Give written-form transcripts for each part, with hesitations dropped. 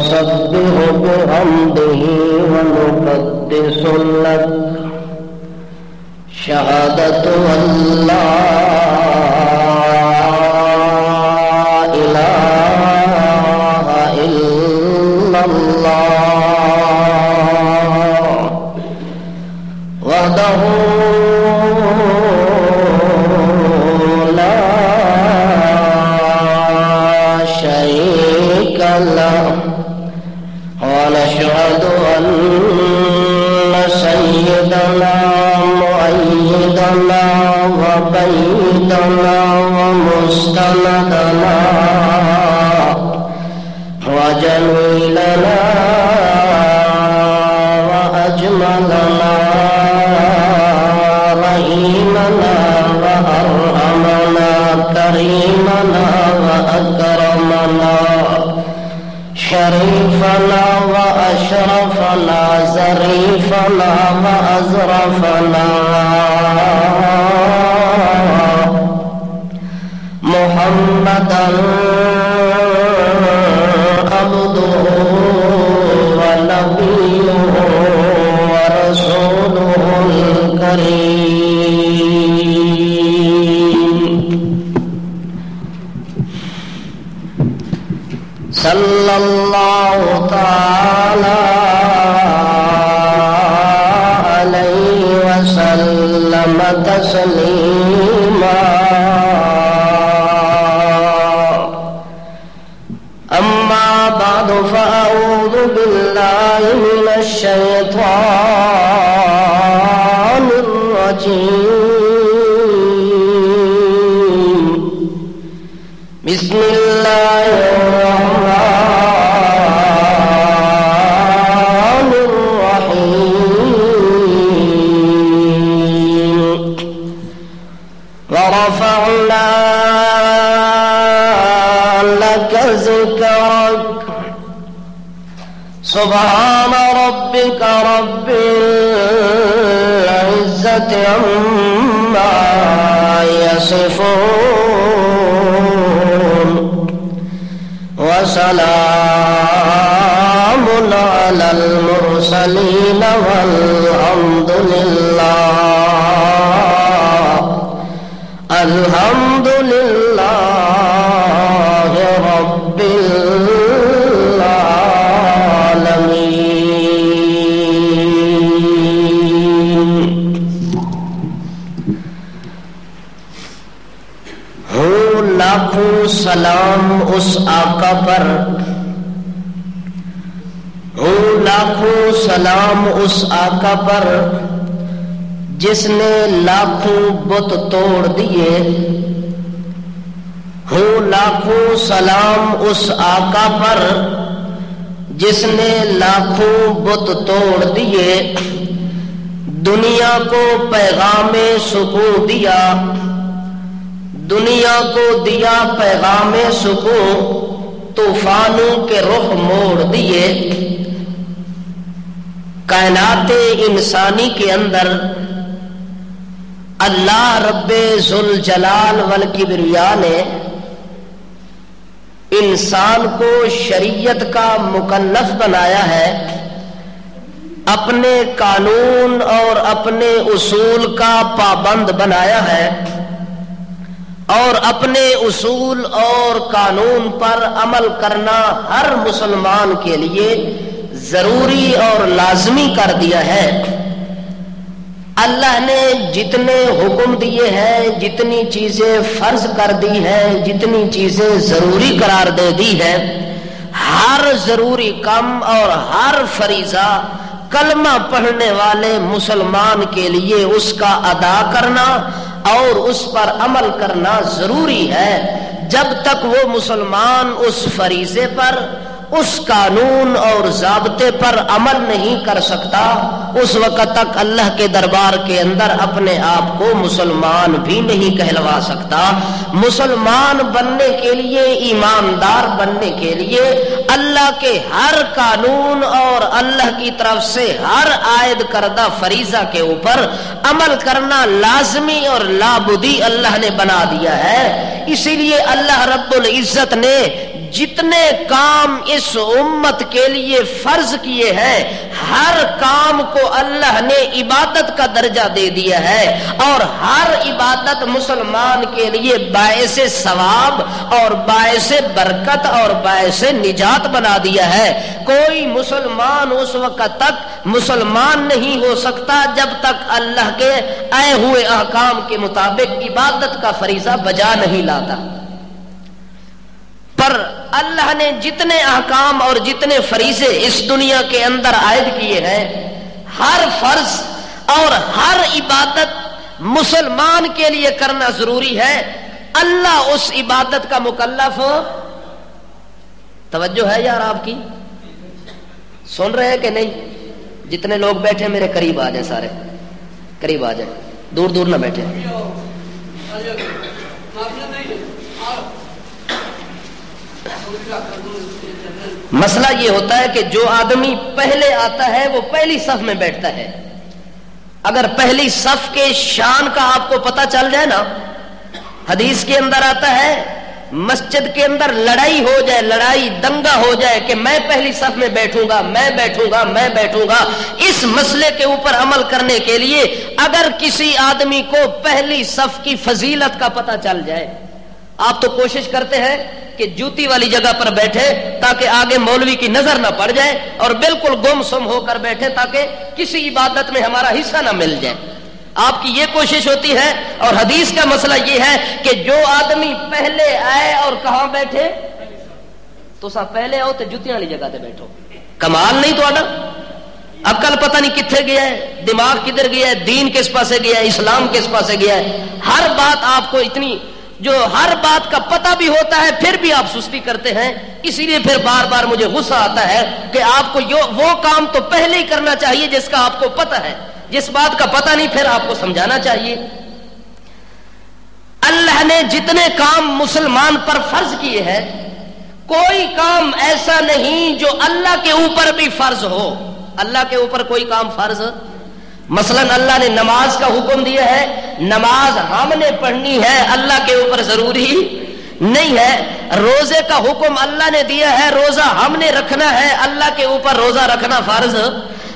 ونسبح بحمده ونقدس لك شهادة أن لا إله إلا الله وحده لا شريك له ونشهد أن سيدنا مؤيدنا وبيدنا ومستندنا وجميلنا وأجملنا رحيمنا وأرحمنا كريمنا وأكرمنا شريفنا وأشرفنا زريفنا وأزرفنا محمدا عبده ونبيه ورسوله الكريم صلى الله تعالى عليه وسلم تسليما أما بعد فأعوذ بالله من الشيطان الرجيم بسم الله الرحمن الرحيم ورفعنا لك ذكرك سبحان ربك رب العزة عما يصفون وسلام على المرسلين والحمد لله الحمد لله رب العالمين ہو لاکھوں سلام اس آقا پر ہو لاکھوں سلام اس آقا پر جس نے لاکھوں بت توڑ دیے ہو لاکھوں سلام اس آقا پر جس نے لاکھوں بت توڑ دیے دنیا کو پیغام سکون دیا دنیا کو دیا پیغام سکون طوفانوں کے رخ موڑ دیے کائنات انسانی کے اندر اللہ رب ذوالجلال والکبریاء نے انسان کو شریعت کا مکلف بنایا ہے اپنے قانون اور اپنے اصول کا پابند بنایا ہے اور اپنے اصول اور قانون پر عمل کرنا ہر مسلمان کے لیے ضروری اور لازمی کر دیا ہے اللہ نے جتنے حکم دیے ہیں جتنی چیزیں فرض کر دی ہیں جتنی چیزیں ضروری قرار دے دی ہے ہر ضروری کم اور ہر فریضہ کلمہ پڑھنے والے مسلمان کے لیے اس کا ادا کرنا اور اس پر عمل کرنا ضروری ہے جب تک وہ مسلمان اس فریضے پر اس قانون اور ضابطے پر عمل نہیں کر سکتا اس وقت تک اللہ کے دربار کے اندر اپنے آپ کو مسلمان بھی نہیں کہلوا سکتا مسلمان بننے کے لیے ایماندار بننے کے لیے اللہ کے ہر قانون اور اللہ کی طرف سے ہر عائد کردہ فریضہ کے اوپر عمل کرنا لازمی اور لابدی اللہ نے بنا دیا ہے اسی لیے اللہ رب العزت نے جتنے کام اس امت کے لیے فرض کیے ہیں ہر کام کو اللہ نے عبادت کا درجہ دے دیا ہے، اور ہر عبادت مسلمان کے لیے باعث ثواب اور باعث برکت اور باعث نجات بنا دیا ہے۔ کوئی مسلمان اس وقت تک مسلمان نہیں ہو سکتا جب تک اللہ کے آئے ہوئے احکام کے مطابق عبادت کا فریضہ بجا نہیں لاتا۔ پر اللہ نے جتنے احکام اور جتنے فریضے اس دنیا کے اندر عائد کیے ہیں، ہر فرض اور ہر عبادت مسلمان کے لیے کرنا ضروری ہے۔ اللہ اس عبادت کا مکلف ہو۔ توجہ ہے یار آپ کی؟ سن رہے ہیں کہ نہیں؟ جتنے لوگ بیٹھے میرے قریب آ جائیں، سارے قریب آ جائیں، دور دور نہ بیٹھے۔ مسئلہ یہ ہوتا ہے کہ جو آدمی پہلے آتا ہے وہ پہلی صف میں بیٹھتا ہے۔ اگر پہلی صف کے شان کا آپ کو پتہ چل جائے نا، حدیث کے اندر آتا ہے مسجد کے اندر لڑائی ہو جائے، لڑائی دنگا ہو جائے کہ میں پہلی صف میں بیٹھوں گا، میں بیٹھوں گا، میں بیٹھوں گا، اس مسئلے کے اوپر عمل کرنے کے لیے اگر کسی آدمی کو پہلی صف کی فضیلت کا پتہ چل جائے، آپ تو کوشش کرتے ہیں کہ جوتی والی جگہ پر بیٹھے تاکہ آگے مولوی کی نظر نہ پڑ جائے، اور بالکل گم سم ہو کر بیٹھے تاکہ کسی عبادت میں ہمارا حصہ نہ مل جائے۔ آپ کی یہ کوشش ہوتی ہے، اور حدیث کا مسئلہ یہ ہے کہ جو آدمی پہلے آئے اور کہاں بیٹھے، تو سب پہلے آؤ تو جوتیاں والی جگہ تے بیٹھو۔ کمال نہیں تو عقل پتہ نہیں کتنے گیا ہے، دماغ کدھر گیا ہے، دین کس پاسے گیا ہے، اسلام کس پاسے گیا ہے۔ ہر بات آپ کو اتنی، جو ہر بات کا پتہ بھی ہوتا ہے پھر بھی آپ سستی کرتے ہیں۔ اسی لیے پھر بار بار مجھے غصہ آتا ہے کہ آپ کو وہ کام تو پہلے ہی کرنا چاہیے جس کا آپ کو پتہ ہے، جس بات کا پتہ نہیں پھر آپ کو سمجھانا چاہیے۔ اللہ نے جتنے کام مسلمان پر فرض کیے ہیں، کوئی کام ایسا نہیں جو اللہ کے اوپر بھی فرض ہو۔ اللہ کے اوپر کوئی کام فرض، مثلا اللہ نے نماز کا حکم دیا ہے، نماز ہم نے پڑھنی ہے، اللہ کے اوپر ضروری نہیں ہے۔ روزے کا حکم اللہ نے دیا ہے، روزہ ہم نے رکھنا ہے، اللہ کے اوپر روزہ رکھنا فرض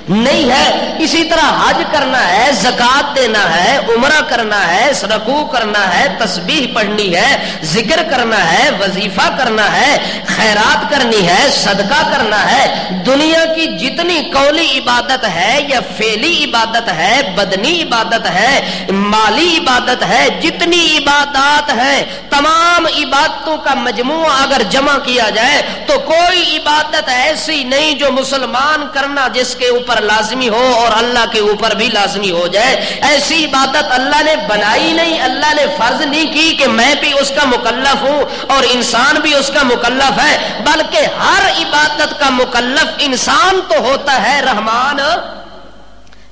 نہیں ہے۔ اسی طرح حج کرنا ہے، زکوٰۃ دینا ہے، عمرہ کرنا ہے، رکوع کرنا ہے، تسبیح پڑھنی ہے، ذکر کرنا ہے، وظیفہ کرنا ہے، خیرات کرنی ہے، صدقہ کرنا ہے۔ دنیا کی جتنی قولی عبادت ہے یا فعلی عبادت ہے، بدنی عبادت ہے، مالی عبادت ہے، جتنی عبادات ہیں، تمام عبادتوں کا مجموعہ اگر جمع کیا جائے تو کوئی عبادت ایسی نہیں جو مسلمان کرنا جس کے اوپر لازمی ہو اور اللہ کے اوپر بھی لازمی ہو جائے۔ ایسی عبادت اللہ نے بنائی نہیں، اللہ نے فرض نہیں کی کہ میں بھی اس کا مکلف ہوں اور انسان بھی اس کا مکلف ہے، بلکہ ہر عبادت کا مکلف انسان تو ہوتا ہے، رحمان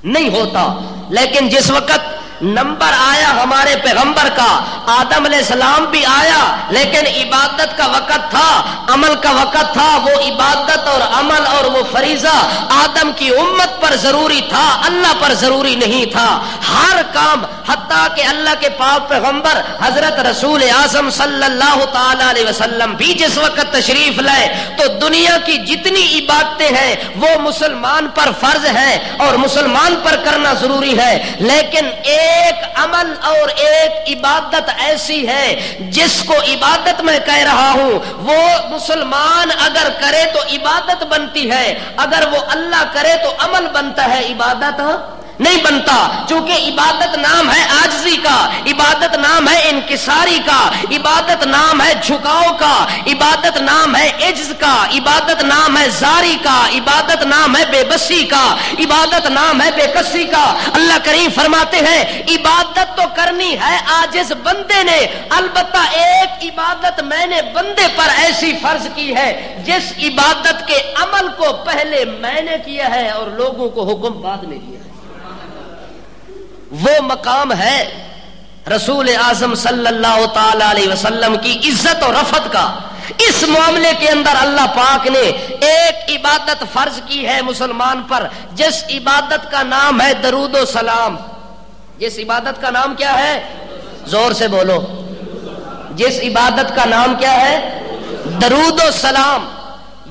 نہیں ہوتا۔ لیکن جس وقت نمبر آیا ہمارے پیغمبر کا، آدم علیہ السلام بھی آیا، لیکن عبادت کا وقت تھا، عمل کا وقت تھا۔ وہ عبادت اور عمل اور وہ فریضہ آدم کی امت پر ضروری تھا، اللہ پر ضروری نہیں تھا۔ ہر کام، حتیٰ کہ اللہ کے پاک پیغمبر حضرت رسول اعظم صلی اللہ تعالی علیہ وسلم بھی جس وقت تشریف لائے تو دنیا کی جتنی عبادتیں ہیں وہ مسلمان پر فرض ہیں اور مسلمان پر کرنا ضروری ہے، لیکن ایک عمل اور ایک عبادت ایسی ہے جس کو عبادت میں کہہ رہا ہوں، وہ مسلمان اگر کرے تو عبادت بنتی ہے، اگر وہ اللہ کرے تو عمل بنتا ہے، عبادت نہیں بنتا۔ چونکہ عبادت نام ہے عاجزی کا، عبادت نام ہے انکساری کا، عبادت نام ہے جھکاؤ کا، عبادت نام ہے عجز کا، عبادت نام ہے زاری کا، عبادت نام ہے بے بسی کا، عبادت نام ہے بے کسی کا۔ اللہ کریم فرماتے ہیں عبادت تو کرنی ہے عاجز بندے نے، البتہ ایک عبادت میں نے بندے پر ایسی فرض کی ہے جس عبادت کے عمل کو پہلے میں نے کیا ہے اور لوگوں کو حکم بعد میں دیا ہے۔ وہ مقام ہے رسول اعظم صلی اللہ تعالی علیہ وسلم کی عزت و رفعت کا۔ اس معاملے کے اندر اللہ پاک نے ایک عبادت فرض کی ہے مسلمان پر، جس عبادت کا نام ہے درود و سلام۔ جس عبادت کا نام کیا ہے؟ زور سے بولو۔ جس عبادت کا نام کیا ہے؟ درود و سلام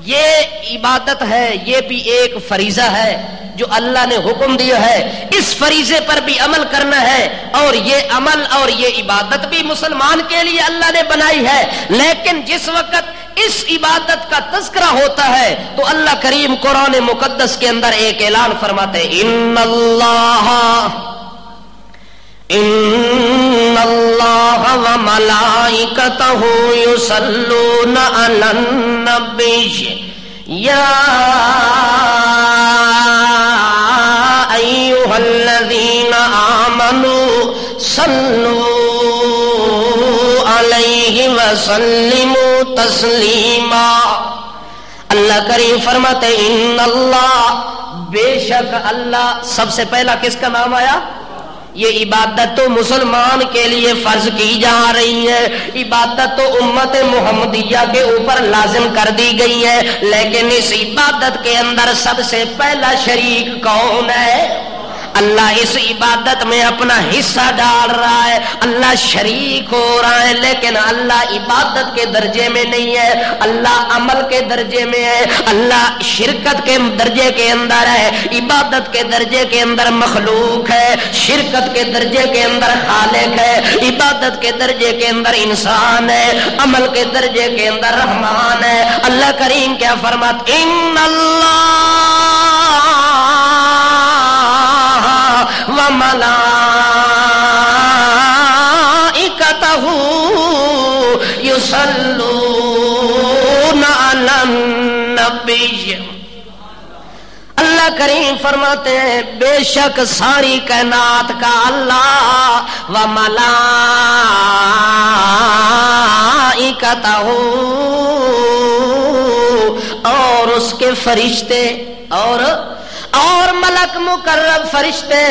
یہ عبادت ہے، یہ بھی ایک فریضہ ہے جو اللہ نے حکم دیا ہے، اس فریضے پر بھی عمل کرنا ہے، اور یہ عمل اور یہ عبادت بھی مسلمان کے لیے اللہ نے بنائی ہے۔ لیکن جس وقت اس عبادت کا تذکرہ ہوتا ہے تو اللہ کریم قرآن مقدس کے اندر ایک اعلان فرماتے ہیں، ان اللہ وملائکتہ یصلون علی النبی یا ایھا الذین آمنوا صلوا علیہ وسلموا تسلیما۔ اللہ کریم فرماتے ہیں ان اللہ، بے شک اللہ، سب سے پہلا کس کا نام آیا؟ یہ عبادت تو مسلمان کے لیے فرض کی جا رہی ہے، عبادت تو امت محمدیہ کے اوپر لازم کر دی گئی ہے، لیکن اس عبادت کے اندر سب سے پہلا شریک کون ہے؟ اللہ اس عبادت میں اپنا حصہ ڈال رہا ہے، اللہ شریک ہو رہا ہے، لیکن اللہ عبادت کے درجے میں نہیں ہے، اللہ عمل کے درجے میں ہے، اللہ شرکت کے درجے کے اندر ہے، عبادت کے درجے کے اندر مخلوق ہے، شرکت کے درجے کے اندر خالق ہے، عبادت کے درجے کے اندر انسان ہے، عمل کے درجے کے اندر رحمان ہے۔ اللہ کریم کیا فرماتے ہیں؟ ان اللہ وملائکتہ یصلون علی النبی۔ اللہ کریم فرماتے ہیں بے شک ساری کائنات کا اللہ وملائکتہ، اور اس کے فرشتے اور ملک مقرب فرشتے،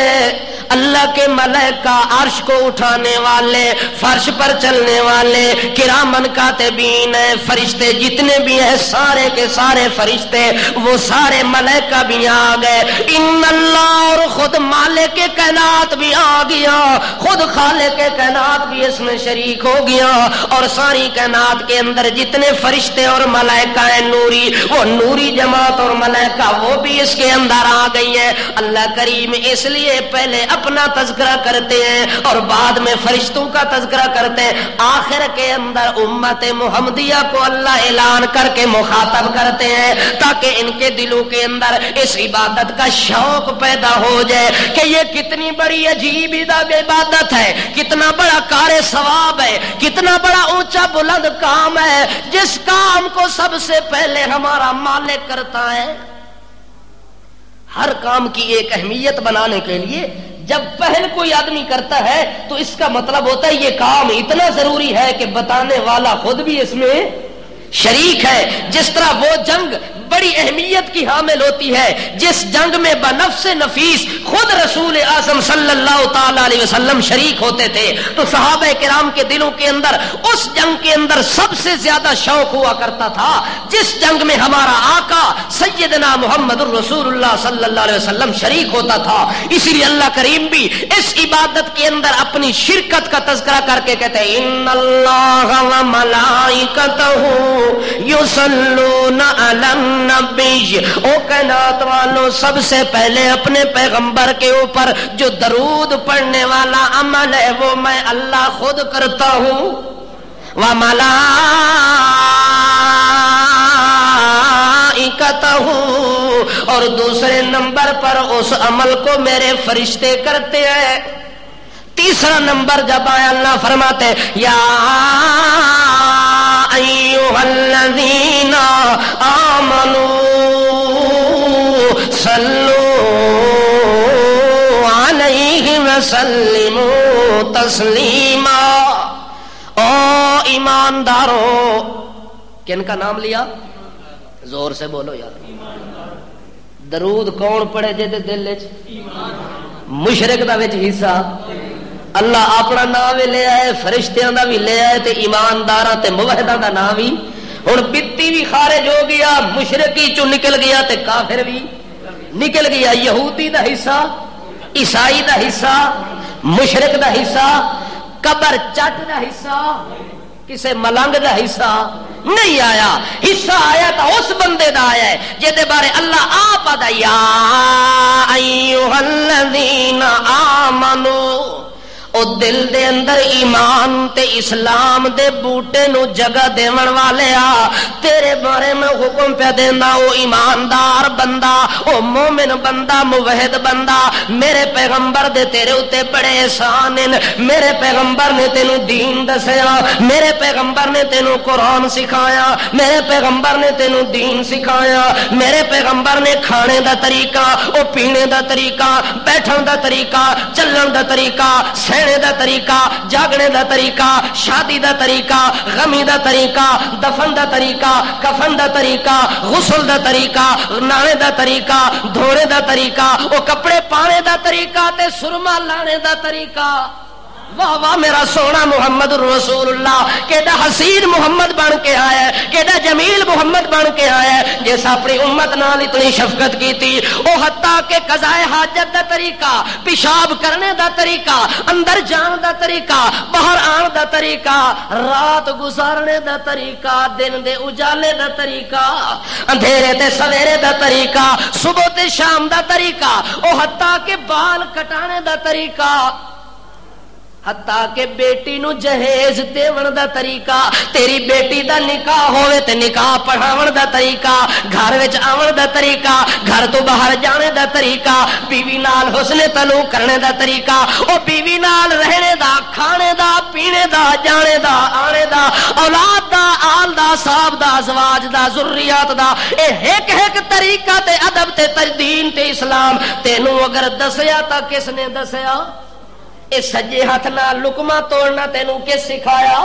اللہ کے ملائکہ عرش کو اٹھانے والے، فرش پر چلنے والے، کرامن کاتبین ہیں، فرشتے جتنے بھی ہیں سارے کے سارے فرشتے، وہ سارے ملائکہ بھی آ گئے۔ ان اللہ، اور خود مالک کائنات بھی آ گیا، خود خالق کائنات بھی اس میں شریک ہو گیا، اور ساری کائنات کے اندر جتنے فرشتے اور ملائکہ ہیں نوری، وہ نوری جماعت اور ملائکہ وہ بھی اس کے اندر آ گئی ہے۔ اللہ کریم اس لیے پہلے اپنا تذکرہ کرتے ہیں اور بعد میں فرشتوں کا تذکرہ کرتے ہیں، آخر کے اندر امت محمدیہ کو اللہ اعلان کر کے مخاطب کرتے ہیں تاکہ ان کے دلوں کے اندر اس عبادت کا شوق پیدا ہو جائے کہ یہ کتنی بڑی عجیب عبادت ہے، کتنا بڑا کار ثواب ہے، کتنا بڑا اونچا بلند کام ہے، جس کام کو سب سے پہلے ہمارا مالک کرتا ہے۔ ہر کام کی ایک اہمیت بنانے کے لیے جب پہل کوئی آدمی کرتا ہے تو اس کا مطلب ہوتا ہے یہ کام اتنا ضروری ہے کہ بتانے والا خود بھی اس میں شریک ہے۔ جس طرح وہ جنگ بڑی اہمیت کی حامل ہوتی ہے جس جنگ میں بنفس نفیس خود رسول اعظم صلی اللہ تعالی علیہ وسلم شریک ہوتے تھے، تو صحابہ کرام کے دلوں کے اندر اس جنگ کے اندر سب سے زیادہ شوق ہوا کرتا تھا جس جنگ میں ہمارا آقا سیدنا محمد الرسول اللہ صلی اللہ علیہ وسلم شریک ہوتا تھا۔ اسی لیے اللہ کریم بھی اس عبادت کے اندر اپنی شرکت کا تذکرہ کر کے کہتے ہیں ان اللہ وملائکتہ یصلون علی النبی، او کائنات والوں سب سے پہلے اپنے پیغمبر کے اوپر جو درود پڑھنے والا عمل ہے وہ میں اللہ خود کرتا ہوں۔ وملائکتہ، اور دوسرے نمبر پر اس عمل کو میرے فرشتے کرتے ہیں۔ تیسرا نمبر جب آیا اللہ فرماتے یا ایھا الذین آمنوا صلوا علیہ وسلموا تسلیما۔ او ایماندارو، کن کا نام لیا؟ زور سے بولو یار۔ درود کون پڑھے جے دل وچ مشرک دا وچ حصہ، اللہ اپنا نام بھی لے آئے، فرشتیاں دا بھی لے آئے، تے ایمانداراں تے موحداں دا نام بھی ہن بتی بھی خارج ہو گیا، مشرکی چوں نکل گیا تے کافر بھی نکل گیا، یہودی دا حصہ، عیسائی دا حصہ، مشرک دا حصہ، قبر چٹ دا حصہ، کسے ملنگ دا حصہ، نہیں آیا، حصہ آیا تو اس بندے دا آیا ہے جے بارے اللہ آپ ادا یا ایھا الذین آمنو، او دل دے اندر ایمان تے اسلام دے بوٹے نو جگہ دیون والے آ، تیرے بارے میں حکم پہ دینا، او ایماندار بندہ، او مومن بندہ، موحد بندہ، میرے پیغمبر دے تیرے اتے بڑے احسان ہیں، میرے پیغمبر نے تینوں دین دسیا، میرے پیغمبر نے تینوں قرآن سکھایا، میرے پیغمبر نے تینوں دین سکھایا، میرے پیغمبر نے کھانے دا طریقہ، او پینے دا طریقہ، بیٹھن دا طریقہ، چلن دا طریقہ، سہنے دا طریقہ، جاگنے دا طریقہ، شادی دا طریقہ، غمی دا طریقہ، دفن دا طریقہ، کفن دا طریقہ، غسل دا طریقہ، نہانے دا طریقہ، دھونے دا طریقہ، او کپڑے پانے دا طریقہ تے سرما لانے دا طریقہ۔ واہ واہ میرا سونا محمد رسول اللہ، کیڈا حسین محمد بن کے آیا ہے، کیڈا جمیل محمد بن کے آیا ہے، جس اپنی امت نال اتنی شفقت کی تھی، او حتیٰ کہ قضائے حاجت دا طریقہ، پیشاب کرنے دا طریقہ، اندر جان دا طریقہ، باہر آن دا طریقہ، رات گزارنے دا طریقہ، دن دے اجالے دا طریقہ، اندھیرے تے سویرے دا طریقہ، صبح تے شام دا طریقہ، او حتیٰ کہ بال کٹانے دا طریقہ، حتیٰ کہ بیٹی نو جہیز دیون دا طریقہ، تیری بیٹی دا نکاح ہوئے تے نکاح پڑھاون دا طریقہ، گھر وچ آون دا طریقہ، گھر تو باہر جانے دا طریقہ، بیوی نال حسن تعلق کرنے دا طریقہ، او بیوی نال رہنے دا، کھانے دا، پینے دا، جانے دا، آنے دا، اولاد دا، آل دا، صاحب دا، ازواج دا، ذریات دا، اے ایک ایک طریقہ تے ادب تے تدین تے اسلام تینوں اگر دسیا تا کس نے دسیا؟ اے سجے ہاتھ نال لقمہ توڑنا تینوں کس سکھایا؟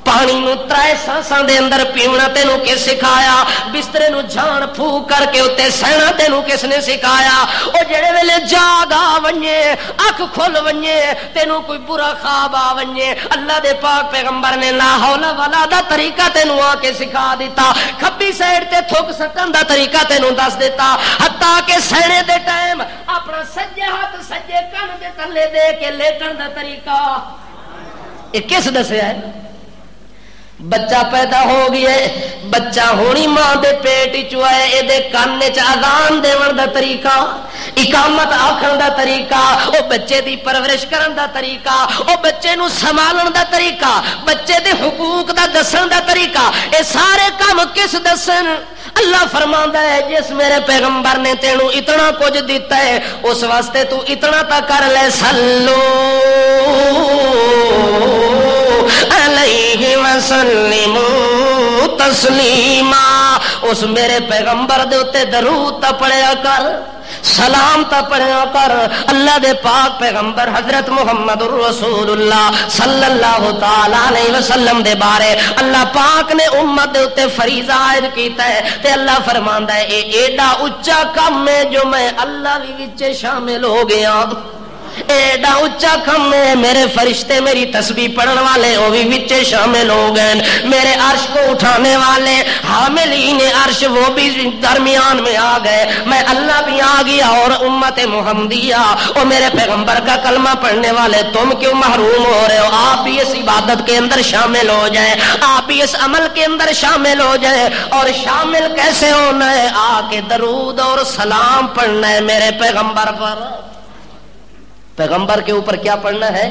پانی نو ترائے سانساں دے اندر پیونا تینوں کس سکھایا؟ بسترے نو جھان پھوک کر کے اتے سہنا تینوں کس نے سکھایا؟ او جڑے ویلے جاگ آ ونجے، اکھ کھل ونجے، تینوں کوئی برا خواب آ ونجے، اللہ دے پاک پیغمبر نے لا حول ولا دا طریقہ تینوں آ کے سکھا دیتا، کھبی سائڈ تے تھک سکن دا طریقہ تینوں دس دیتا، حتیٰ کہ سہنے دے ٹائم اپنا سجے ہاتھ سجے کن دے تلے دے کے لیٹن دا طریقہ یہ کس دسیا ہے؟ بچہ پیدا ہو گیا، بچہ ہونی ماں دے پیٹ چوائے، اے دے کان چ اذان دیون دا طریقہ، اقامت آکھن دا طریقہ، او بچے دی پرورش کرن دا طریقہ، او بچے نو سنبھالن دا طریقہ، بچے دے حقوق دا دسن دا طریقہ، اے سارے کام کس دسن؟ اللہ فرماندا ہے جس میرے پیغمبر نے تینوں اتنا کچھ دیتا ہے اس واسطے تو اتنا تا کر لے، سلو علیہ وسلم تسلیما، اس میرے پیغمبر دے اتے درود تا پڑھیا کر، سلام تا پڑھیا کر۔ اللہ دے پاک پیغمبر حضرت محمد رسول اللہ صلی اللہ تعالی علیہ وسلم دے بارے اللہ پاک نے امت دے اتے فریضہ عائد کیتا ہے تے اللہ فرماندا ہے اے ایڈا اچا کم ہے جو میں اللہ بھی وچ شامل ہو گیا، ایڈا اچا کم ہے، میرے فرشتے میری تسبیح پڑھن والے وہ بھی وچے شامل ہو گئے، میرے عرش کو اٹھانے والے حاملین عرش وہ بھی درمیان میں آ گئے، میں اللہ بھی آ گیا اور امت محمدیہ اور میرے پیغمبر کا کلمہ پڑھنے والے تم کیوں محروم ہو رہے ہو؟ آپ بھی اس عبادت کے اندر شامل ہو جائیں، آپ بھی اس عمل کے اندر شامل ہو جائیں، اور شامل کیسے ہونا ہے؟ آ کے درود اور سلام پڑھنا ہے میرے پیغمبر پر۔ پیغمبر کے اوپر کیا پڑھنا ہے؟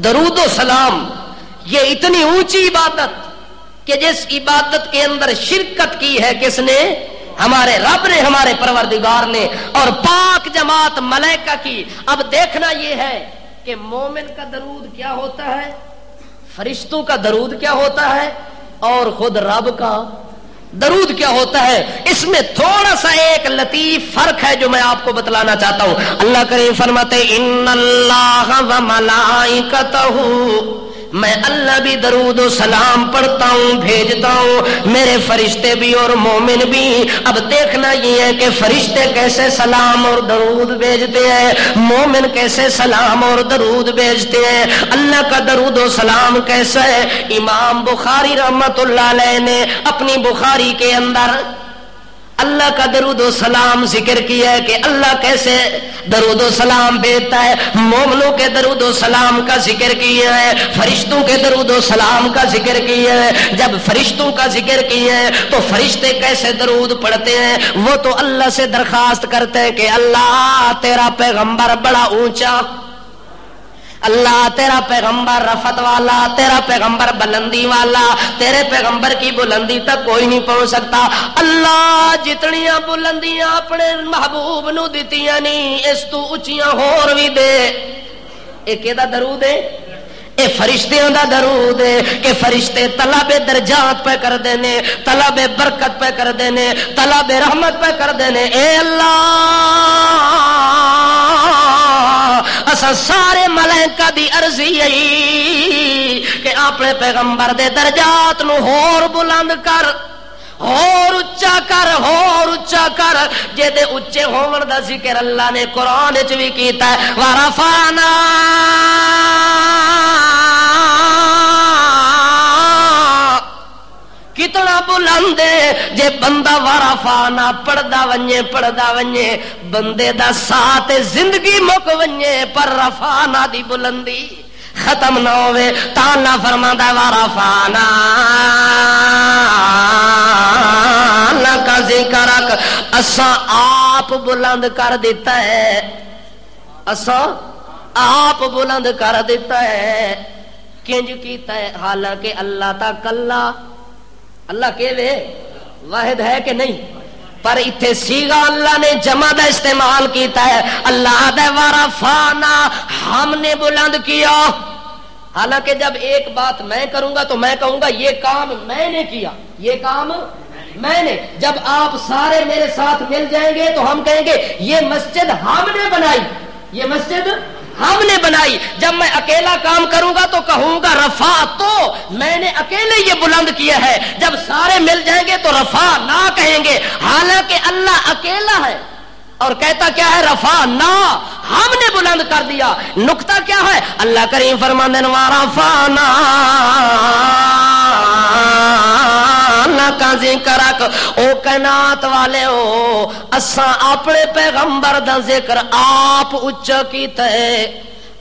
درود و سلام۔ یہ اتنی اونچی عبادت کہ جس عبادت کے اندر شرکت کی ہے کس نے؟ ہمارے رب نے، ہمارے پروردگار نے، اور پاک جماعت ملائکہ کی۔ اب دیکھنا یہ ہے کہ مومن کا درود کیا ہوتا ہے، فرشتوں کا درود کیا ہوتا ہے، اور خود رب کا درود کیا ہوتا ہے۔ اس میں تھوڑا سا ایک لطیف فرق ہے جو میں آپ کو بتلانا چاہتا ہوں۔ اللہ کریم فرماتے ان اللہ و ملائکتہ، میں اللہ بھی درود و سلام پڑھتا ہوں، بھیجتا ہوں، میرے فرشتے بھی اور مومن بھی۔ اب دیکھنا یہ ہے کہ فرشتے کیسے سلام اور درود بھیجتے ہیں، مومن کیسے سلام اور درود بھیجتے ہیں۔ اللہ کا درود و سلام کیسا ہے؟ امام بخاری رحمت اللہ علیہ نے اپنی بخاری کے اندر اللہ کا درود و سلام ذکر کیا ہے کہ اللہ کیسے درود و سلام بھیجتا ہے. مومنوں کے درود و سلام کا ذکر کیا ہے, فرشتوں کے درود و سلام کا ذکر کیا ہے. جب فرشتوں کا ذکر کیا ہے تو فرشتے کیسے درود پڑھتے ہیں؟ وہ تو اللہ سے درخواست کرتے ہیں کہ اللہ تیرا پیغمبر بڑا اونچا, اللہ تیرا پیغمبر رفعت والا, تیرا پیغمبر بلندی والا, تیرے پیغمبر کی بلندی تک کوئی نہیں پہنچ سکتا. اللہ جتنیاں بلندیاں اپنے محبوب نو دتیاں نہیں, اس تو اچیاں ہور بھی دے. اے کیدا درود ہے؟ اے فرشتیاں دا درود ہے کہ فرشتے طلب درجات پہ کر دینے, طلب برکت پہ کر دینے, طلب رحمت پہ کر دینے. اے اللہ اسا سارے ملائکہ دی عرضی ہے کہ اپنے پیغمبر دے درجات نو ہور بلند کر, اور اچا کر, اور اچا کر. جے دے اچے ہون دا ذکر اللہ نے قرآن وچ بھی کیتا ہے, ورفعنا کتنا بلند ہے. جے بندہ ورفعنا پڑھدا ونجے بندے دا ساتھ زندگی مک ونجے, پر رفعنا دی بلندی ختم نہ ہوئے. تا اللہ فرماندا ورفعنا لک ذکرک, اساں آپ بلند کر دیتا ہے, اساں آپ بلند کر دیتا ہے. کنج کیتا ہے؟ حالانکہ اللہ تا کلا, اللہ کیوے واحد ہے کہ نہیں, پر اتنے سیگا اللہ نے جمع دا استعمال کیتا ہے. اللہ دے ورفعنا ہم نے بلند کیا. حالانکہ جب ایک بات میں کروں گا تو میں کہوں گا یہ کام میں نے کیا, یہ کام میں نے. جب آپ سارے میرے ساتھ مل جائیں گے تو ہم کہیں گے یہ مسجد ہم نے بنائی, یہ مسجد ہم نے بنائی. جب میں اکیلا کام کروں گا تو کہوں گا رفع, تو میں نے اکیلے یہ بلند کیا ہے. جب سارے مل جائیں گے تو رفع نہ کہیں گے, حالانکہ اللہ اکیلا ہے اور کہتا کیا ہے؟ رفع نہ, ہم نے بلند کر دیا. نقطہ کیا ہے؟ اللہ کریم فرماندے ہیں ورفعنا لک ذکرک. او کائنات والے ہو, اساں اپنے پیغمبر دا ذکر آپ اچا کیتا ہے,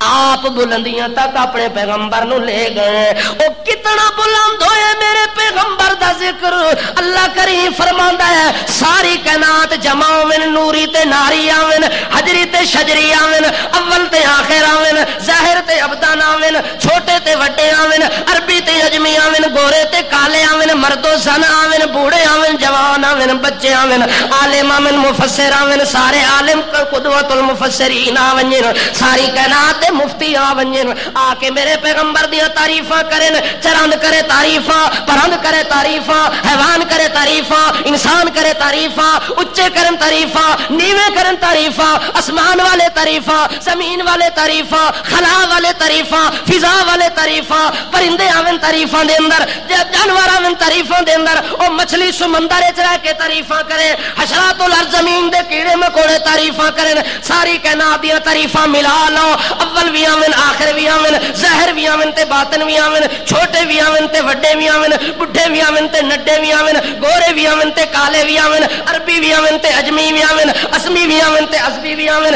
آپ بلندیاں تک اپنے پیغمبر نو لے گئے. او کتنا بلند ہوئے میرے پیغمبر دا ذکر. اللہ کریم فرماندا ہے ساری کائنات جمع ہوئن, نوری تے ناری آویں, حجری تے شجری آویں, اول تے آخر آویں, ظاہر تے ابدان آویں, چھوٹے تے وڈے آویں, عربی تے عجمی آویں, گورے تے کالے آویں, مرد و زن آویں, بوڑھے آویں, جوان آویں, بچے آویں, عالم آویں, مفسر آویں, سارے عالم قدوۃ المفسرین آویں, ساری کائنات مفتی آویں, آ کے میرے پیغمبر دیا تعریفاں کرن. چرند کرے تعریفاں, پرند کرے تعریفاں, حیوان کرے تعریفاں, انسان کرے تعریفاں, اچے کرن تعریفاں, نیوے کرن تعریفاں, اسمان والے تعریفاں, زمین والے تعریفاں, خلا والے تعریفاں, فضا والے تعریفاں, پرندے آویں تعریفاں دے اندر, جانور آویں تعریفاں دے اندر, او مچھلی سمندر وچ رہ کے تعریفاں کرے, حشرات الارض زمین دے کیڑے مکوڑے تعریفاں کرن. ساری کائنات دی تعریفاں ملا لو, اول بھی آویں, آخر بھی آویں, ظاہر بھی آویں تے باطن بھی آویں, چھوٹے بھی آویں تے وڈے بھی آویں, بڈھے بھی آویں تے نڈے بھی آویں, گورے بھی آویں تے کالے بھی آویں, عربی بھی آویں تے عجمی بھی آویں, اسمی بھی آویں تے ازبی بھی آویں,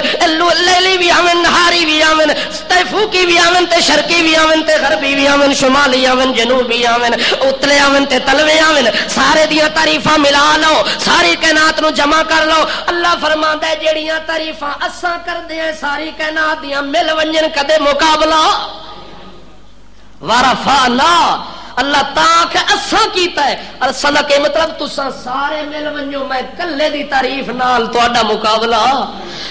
لیلی بھی آویں, نہاری بھی آویں, تیفوکی بھی آویں تے شرقی بھی آویں تے غربی بھی آویں, شمالی آویں, جنوبی آویں, اتلے آویں تے تلوے آویں. سارے دیاں تعریفاں ملا لو, ساری کائنات نو جمع کر لو. اللہ فرماندا ہے جیڑیاں تعریفاں اساں کردے ہیں ساری کائنات دیاں مل ونجن کدے مقابلہ ورفعنا. اللہ تاک اساں کیتا ہے, اصل کے مطلب تساں سارے مل ونجو, میں کلے دی تعریف نال تہاڈا مقابلہ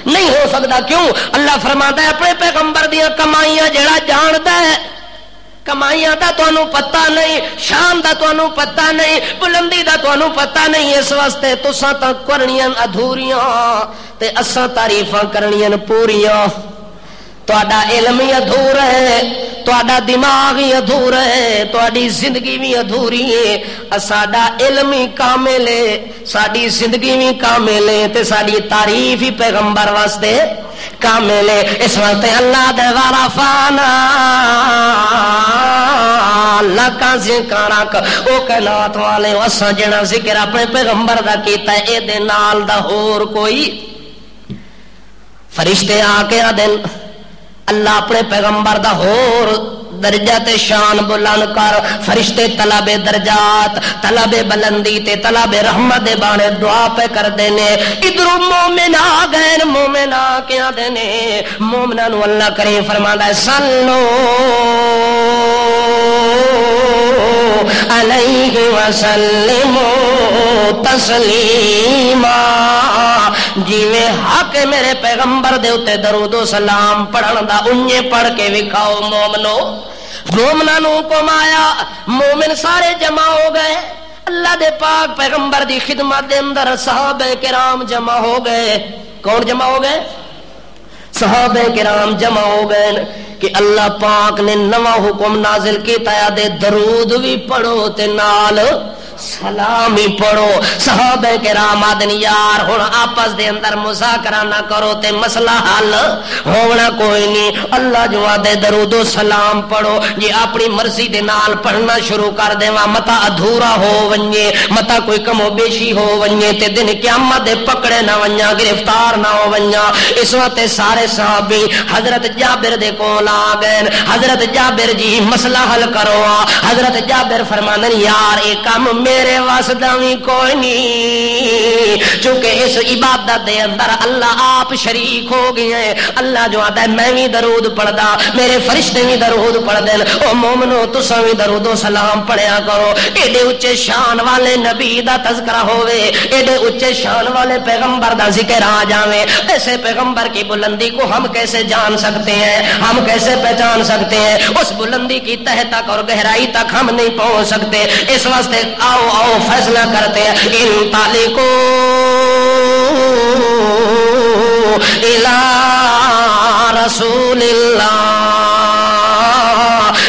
نہیں ہو سکتا. کیوں؟ اللہ فرماندا ہے اپنے پیغمبر دیاں کمائیاں جڑا جاندا ہے, کمائیاں دا تانوں پتہ نہیں, شان دا تانوں پتہ نہیں, بلندی دا تانوں پتہ نہیں. اس واسطے تساں تاں کرنیاں ادھوریاں تے اساں تعریفاں کرنیاں پوریاں. تہاڈا علم ہی ادھورا ہے, تہاڈا دماغ ہی ادھورا ہے, تہاڈی زندگی بھی ادھوری ہے. ساڈا علم ہی کامل ہے, ساڈی زندگی بھی کامل ہے, تے ساڈی تعریف ہی پیغمبر واسطے کامل ہے. اس واسطے اللہ دے ورفعنا لاکھاں ذکر رکھ او کائنات والے اساں جڑا ذکر اپنے پیغمبر دا کیتا ہے اے دے نال دا ہور کوئی فرشتے آ کے آدن اللہ اپنے پیغمبر دا ہور درجہ تے شان بلند کر فرشتے طلب درجات طلب بلندی تے طلب رحمت دے بانے دعا پہ کر دینے ادھر مومن آ گئے مومن آ کے آدھے نے مومنہ نو اللہ کریم فرماتا ہے صلو علیہ وسلم تسلیما جیویں حق میرے پیغمبر دے اتے درود و سلام پڑھن دا انجے پڑھ کے وکھاؤ مومنو مومنہ نو حکم آیا مومن سارے جمع ہو گئے اللہ دے پاک پیغمبر دی خدمت دے اندر صحابہ کرام جمع ہو گئے کون جمع ہو گئے صحابہ کرام جمع ہو گئے کہ اللہ پاک نے نواں حکم نازل کیتا ہے دے درود بھی پڑھو تے نال سلام ہی پڑھو صحابہ کرام آدن یار ہن آپس دے اندر مذاکرہ نہ کرو تے مسئلہ حل ہونا کوئی نہیں اللہ جو آدے درود و سلام پڑھو جی اپنی مرضی دے نال پڑھنا شروع کر دیواں متا ادھورا ہو ونجے متا کوئی کم و بیشی ہو ونجے تے دن قیامت دے پکڑے نہ ونجا گرفتار نہ ہو ونجا اس وقت سارے صحابی حضرت جابر دے کول آ گئے حضرت جابر جی مسئلہ حل کرو حضرت جابر فرماندن یار اے کام میرے واسطہ بھی کوئی نہیں چونکہ اس عبادت دے اندر اللہ آپ شریک ہو گئے ہیں اللہ جو آتا ہے میں بھی درود پڑھدا میرے فرشتے بھی درود پڑھ دین او مومنو تساں بھی درود و سلام پڑھیا کرو ایڈے اونچے شان والے نبی دا تذکرہ ہوئے ایڈے اونچے شان والے پیغمبر دا ذکر آ جاوے ایسے پیغمبر کی بلندی کو ہم کیسے جان سکتے ہیں ہم کیسے پہچان سکتے ہیں اس بلندی کی تہ تک اور گہرائی تک ہم نہیں پہنچ سکتے اس واسطے آؤ آؤ فیصلہ کرتے ہیں انطلقوا الی رسول اللہ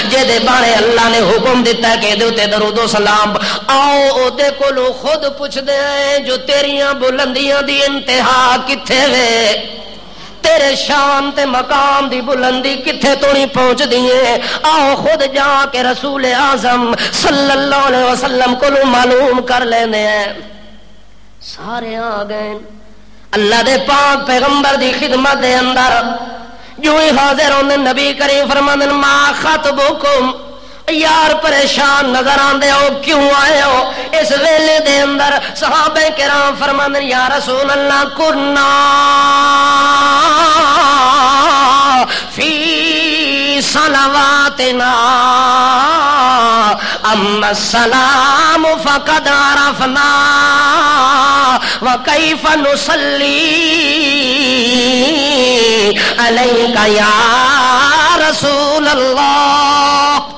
جے بارے اللہ نے حکم دیتا ہے کہ دے درود و سلام آؤ او دے کولو خود پوچھ دے جو تیریاں بلندیاں دی انتہا کتھے وے تیرے شان تے مقام دی بلندی کتھے تو نہیں پہنچ دیئے آؤ خود جا کے رسول اعظم صلی اللہ علیہ وسلم کو معلوم کر لینے ہیں سارے آ گئے اللہ دے پاک پیغمبر دی خدمت دے اندر جو ہی حاضر ہونے نبی کریم فرماندن ما خطبکم یار پریشان نظر آندے ہو کیوں آئے ہو اس ویلے دے اندر صحابہ کرام فرماندن یا رسول اللہ کرنا فی صلواتنا اما السلام فقد عرفنا وکیف نصلی علیک یا رسول اللہ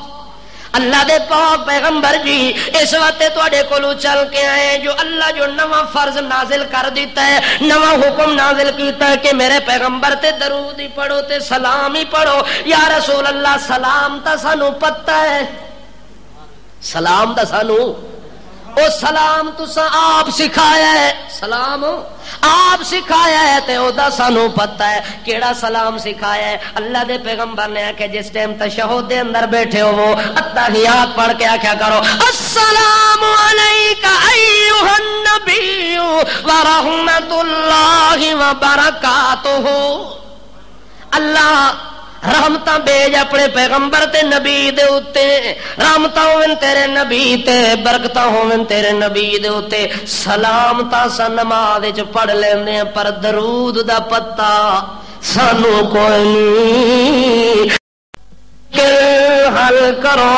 اللہ دے پاک پیغمبر جی اس وقت تواڈے کولوں چل کے آئے جو اللہ جو نواں فرض نازل کر دیتا ہے نواں حکم نازل کیتا ہے کہ میرے پیغمبر تے درود ہی پڑھو تے سلام ہی پڑھو یا رسول اللہ سلام تا سانو پتہ ہے سلام تا سانو او سلام تساں آپ سکھایا ہے سلام آپ سکھایا ہے تے او دا سانو پتہ ہے کیڑا سلام سکھایا ہے اللہ دے پیغمبر نے کہ جس ٹائم تشہد دے اندر بیٹھے ہو وہ اتحیات پڑھ کے آکھیا کرو السلام علیک ایھا النبی ورحمۃ اللہ وبرکاتہ اللہ رحمتاں بھیج اپنے پیغمبر تے نبی دے اوتے رحمتاں ہوون تیرے نبی تے برکتاں ہوون تیرے نبی دے اوتے سلام تا سن نماز وچ پڑھ لیندے ہیں پر درود دا پتہ سانو کوئی نہیں حل کرو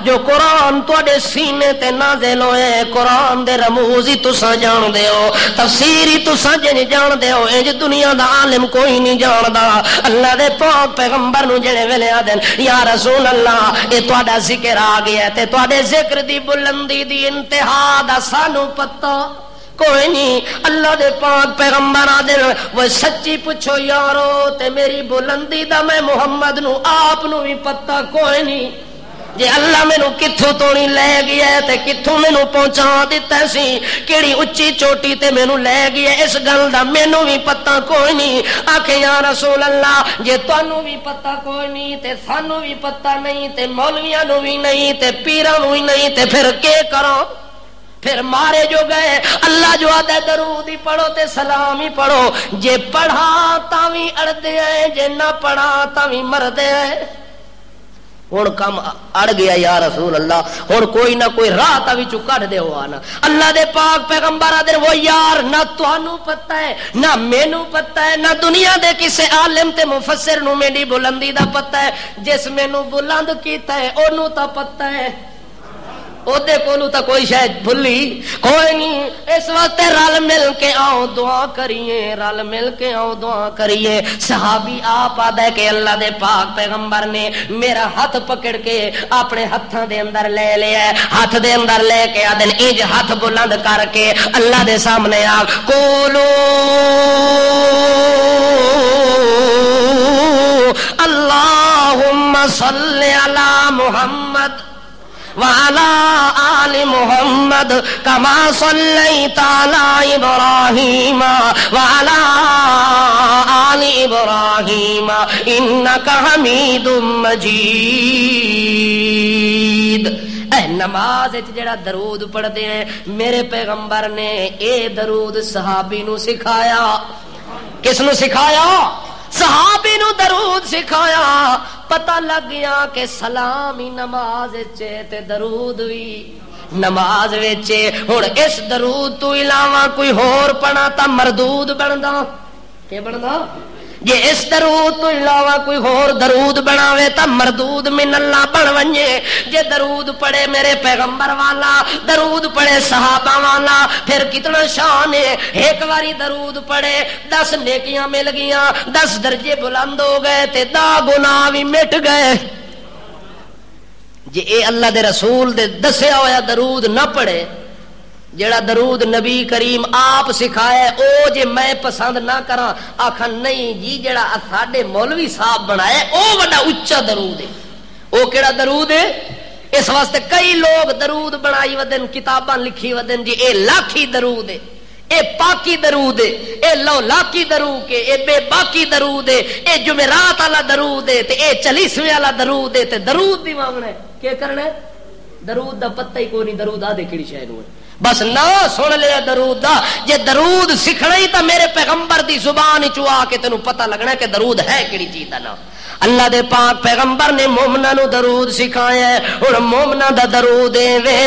جو قرآن تواڈے سینے تے نازل ہوئے قرآن دے رموز ہی تساں جان دے ہو تفسیر ہی تساں جان دے ہو انج دنیا دا عالم کوئی نہیں جاندا اللہ دے پاک پیغمبر نو جڑے ویلے آدن یا رسول اللہ اے تواڈا ذکر آ گیا تے تواڈے ذکر دی بلندی دی انتہا دا سانو پتہ کوئی نہیں اللہ دے پاک پیغمبر آدھر وہ سچی پوچھو یارو تے میری بلندی دا میں محمد نو آپ نو بھی پتہ کوئی نہیں جے اللہ مینوں کتھوں تو نہیں لے گیا تے کتھوں مینوں پہنچا دیتا سی، کیڑی اچھی چوٹی تے مینوں لے گیا، اس گل دا مینوں بھی پتہ کوئی نہیں۔ آکھے یا رسول اللہ جے تانوں بھی پتہ کوئی نہیں تے سانوں بھی پتہ نہیں تے مولویاں نوں بھی نہیں تے پیراں نوں بھی نہیں تے پھر کے کرو؟ پھر مارے جو گئے۔ اللہ جو آدھے درود ہی پڑھو تے سلام ہی پڑھو، جے پڑھا تاں وی اڑدے ہیں، جے نہ پڑھا تاں وی مردے ہیں۔ ہن کم اڑ گیا یا رسول اللہ، ہن کوئی نہ کوئی راہ تا وچوں کڈ دیو آنا۔ اللہ دے پاک پیغمبر آدھے وہ یار نہ تانوں پتہ ہے نہ مینوں پتہ ہے نہ دنیا دے کسے عالم تے مفسر نوں میری بلندی دا پتہ ہے، جس مینوں بلند کیتا ہے اونوں تا پتہ ہے، اودے کولوں تا کوئی شاید بھلی کوئی نہیں۔ اس واسطے رل مل کے آؤ دعا کریے، رل مل کے آؤ دعا کریے۔ صحابی آپ آدھا ہے کہ اللہ دے پاک پیغمبر نے میرا ہاتھ پکڑ کے اپنے ہاتھاں دے اندر لے لیا، ہاتھ دے اندر لے کے آدھے انج ہاتھ بلند کر کے اللہ دے سامنے آ قولو اللہم صلی علی محمد وعلى آل محمد كما صليت على إبراهيم وعلى آل إبراهيم إنك حميد مجيد۔ اے نماز جڑا درود پڑھتے ہیں میرے پیغمبر نے اے درود صحابی نو سکھایا۔ کس نو سکھایا؟ صحابی نو درود سکھایا۔ پتہ لگ گیا کہ سلام ہی نماز تے درود بھی نماز وچ۔ ہن اس درود تو علاوہ کوئی ہور پڑھا تا مردود بندا، کہ بندا؟ جے اس درود تو علاوہ کوئی ہور درود بناوے تا مردود من اللہ بن ونجے۔ جے درود پڑھے میرے پیغمبر والا، درود پڑھے صحابہ والا، پھر کتنا شان ہے۔ ایک باری درود پڑھے 10 نیکیاں مل گیاں، 10 درجے بلند ہو گئے تے 10 گناہ بھی مٹ گئے۔ جے اے اللہ دے رسول دے دسیا ہویا درود نہ پڑھے، جڑا درود نبی کریم آپ سکھائے او جے میں پسند نہ کراں، آکھاں نہیں جی جڑا ساڈے مولوی صاحب بنایا او بڑا اچا درود ہے۔ او کیڑا درود ہے؟ اس واسطے کئی لوگ درود بنائی ودن، کتاباں لکھی ودن جی اے لاکھی درود ہے، اے پاکی درود ہے، اے لو لاکی درود ہے، اے بے باکی درود ہے، اے جمعرات والا درود ہے تے اے 40ویں والا درود ہے تے درود دی مانگنا ہے۔ کیا کرنا ہے؟ درود دا پتہ ہی کوئی نہیں، درود آدھے کیڑی شے نوں ہے، بس نہ سن لیا درود دا۔ جے درود سکھنا ہی تا میرے پیغمبر دی زبان چ آ کے تینوں پتہ لگنا کہ درود ہے کیڑی چیز دا نام۔ اللہ دے پاک پیغمبر نے مومناں نو درود سکھایا ہے۔ ہن مومناں دا درود وے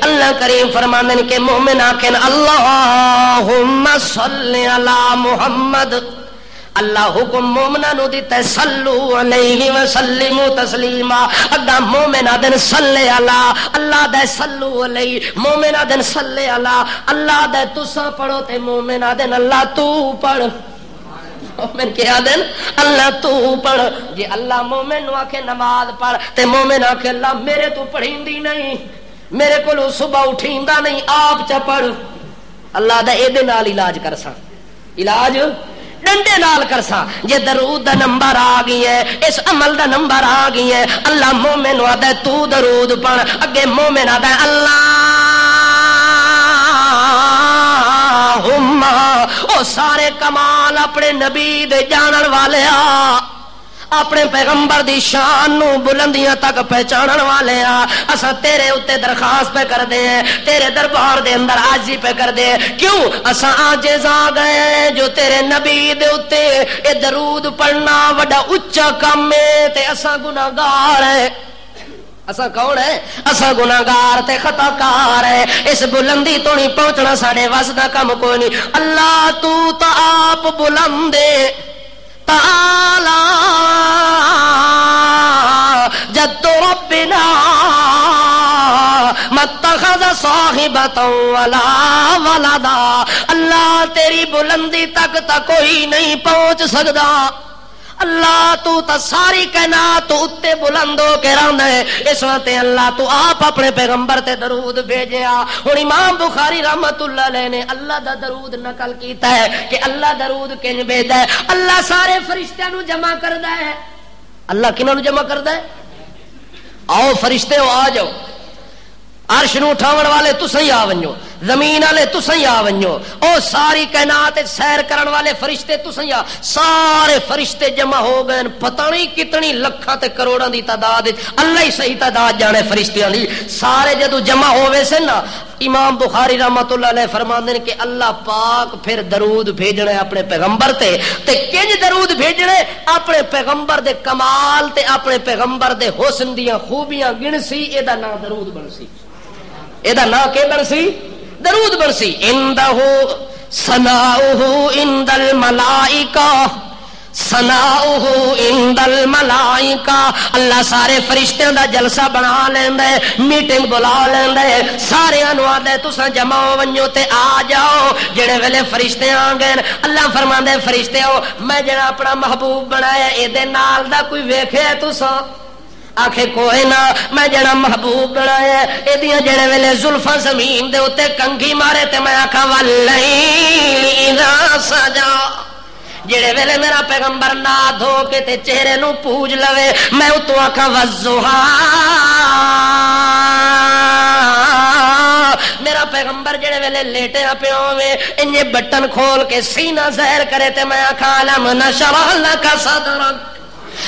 اللہ کریم فرماندے کہ مومن آکھن اللہم صلی علی محمد، اللہ حکم مومنہ نو دیتا ہے صلو علیہ وسلموا تسلیما۔ اگا مومن آدن صلی اللہ، اللہ دے صلو علیہ، مومن آدن صلی اللہ، اللہ دے تسا پڑھو تے مومن آدن اللہ تو پڑھ، مومن کے آدن اللہ تو پڑھ۔ جی اللہ مومن نو آکھے نماز پڑھ تے مومن آکھے اللہ میرے تو پڑھیندی نہیں، میرے کو صبح اٹھیندا نہیں، آپ چا پڑھ۔ اللہ دا اے دے نال علاج کرسا، علاج ڈنڈے نال کرسا۔ جے درود دا نمبر آ گئی ہے، اس عمل دا نمبر آ گئی ہے، اللہ مومن آدھا تو درود پڑھ، اگے مومن آدھا اللہم، او سارے کمال اپنے نبی دے جانن والے اپنے پیغمبر دی شان نو بلندیاں تک پہچانن والے اساں تیرے اوتے درخواست پہ کر دے، تیرے دربار دے اندر عاجزی پہ کر دے۔ کیوں؟ اساں عاجز آ گئے جو تیرے نبی دے اوتے اے درود پڑھنا بڑا اونچا کام ہے تے اساں گناہگار ہے۔ اساں کون ہے؟ اساں گناہگار تے خطا کار ہے، اس بلندی تو نہیں پہنچنا ساڈے وس دا کم کوئی نہیں۔ اللہ تو تا آپ بلند تعالی جد ربنا متخذ صاحبۃ ولا ولدا۔ اللہ تیری بلندی تک تا کوئی نہیں پہنچ سکدا۔ اللہ تو تا ساری کائنات اتے بلند ہو کے رہندا ہے، اس وقت اللہ تو آپ اپنے پیغمبر تے درود بھیجیا۔ ہن امام بخاری رحمت اللہ علیہ نے اللہ دا درود نقل کیتا ہے کہ اللہ درود کنج بھیجدا ہے۔ اللہ سارے فرشتیاں نو جمع کردا ہے۔ اللہ کنہاں نو جمع کردا ہے؟ آؤ فرشتے ہو آ جاؤ، عرش نو اٹھاون والے تساں ہی آ ونجو، زمین والے تساں ہی آ ونجو، او ساری کائنات سیر کرن والے فرشتے تساں ہی آ، سارے فرشتے جمع ہو گئے، پتہ نہیں کتنی لکھاں تے کروڑاں دی تعداد، اللہ ہی صحیح تعداد جانے فرشتیاں دی، سارے جدو جمع ہوئے سے نا، امام بخاری رحمت اللہ علیہ فرماندے ہیں کہ اللہ پاک پھر درود بھیجنا ہے اپنے پیغمبر تے کنج درود بھیجنے اپنے پیغمبر دے کمال تے اپنے پیغمبر دے حسن دیاں خوبیاں گنسی، اے دا نام درود بنسی، اے دا نام کے بنسی؟ درود بنسی۔ اندہو ثناؤہ عند الملائکہ، ثناؤہ عند الملائکہ، اللہ سارے فرشتیاں دا جلسہ بنا لیندا ہے، میٹنگ بلا لیندا ہے، سارے انو آدھے تساں جمع ہو ونجو تے آ جاؤ، جڑے ویلے فرشتے آ گئے اللہ فرماندا ہے فرشتے ہو میں جڑا اپنا محبوب بنایا اے دے نال دا کوئی ویکھیا تساں؟ آخے کوئی نہ، میں جڑا محبوب بنایا ایدیاں جڑے ویلے زلفاں زمین دے اوتے کنگھی مارے تے میں آکھا واللیل اذا سجا، جڑے ویلے میرا پیغمبر نہ دھو کے تے چہرے نو پوج لوے میں اتوں آکھا والضحا، میرا پیغمبر جڑے ویلے لیٹے پیا ہوے انجے بٹن کھول کے سینہ ظاہر کرے تے میں آکھا الم نشرح لک صدرک،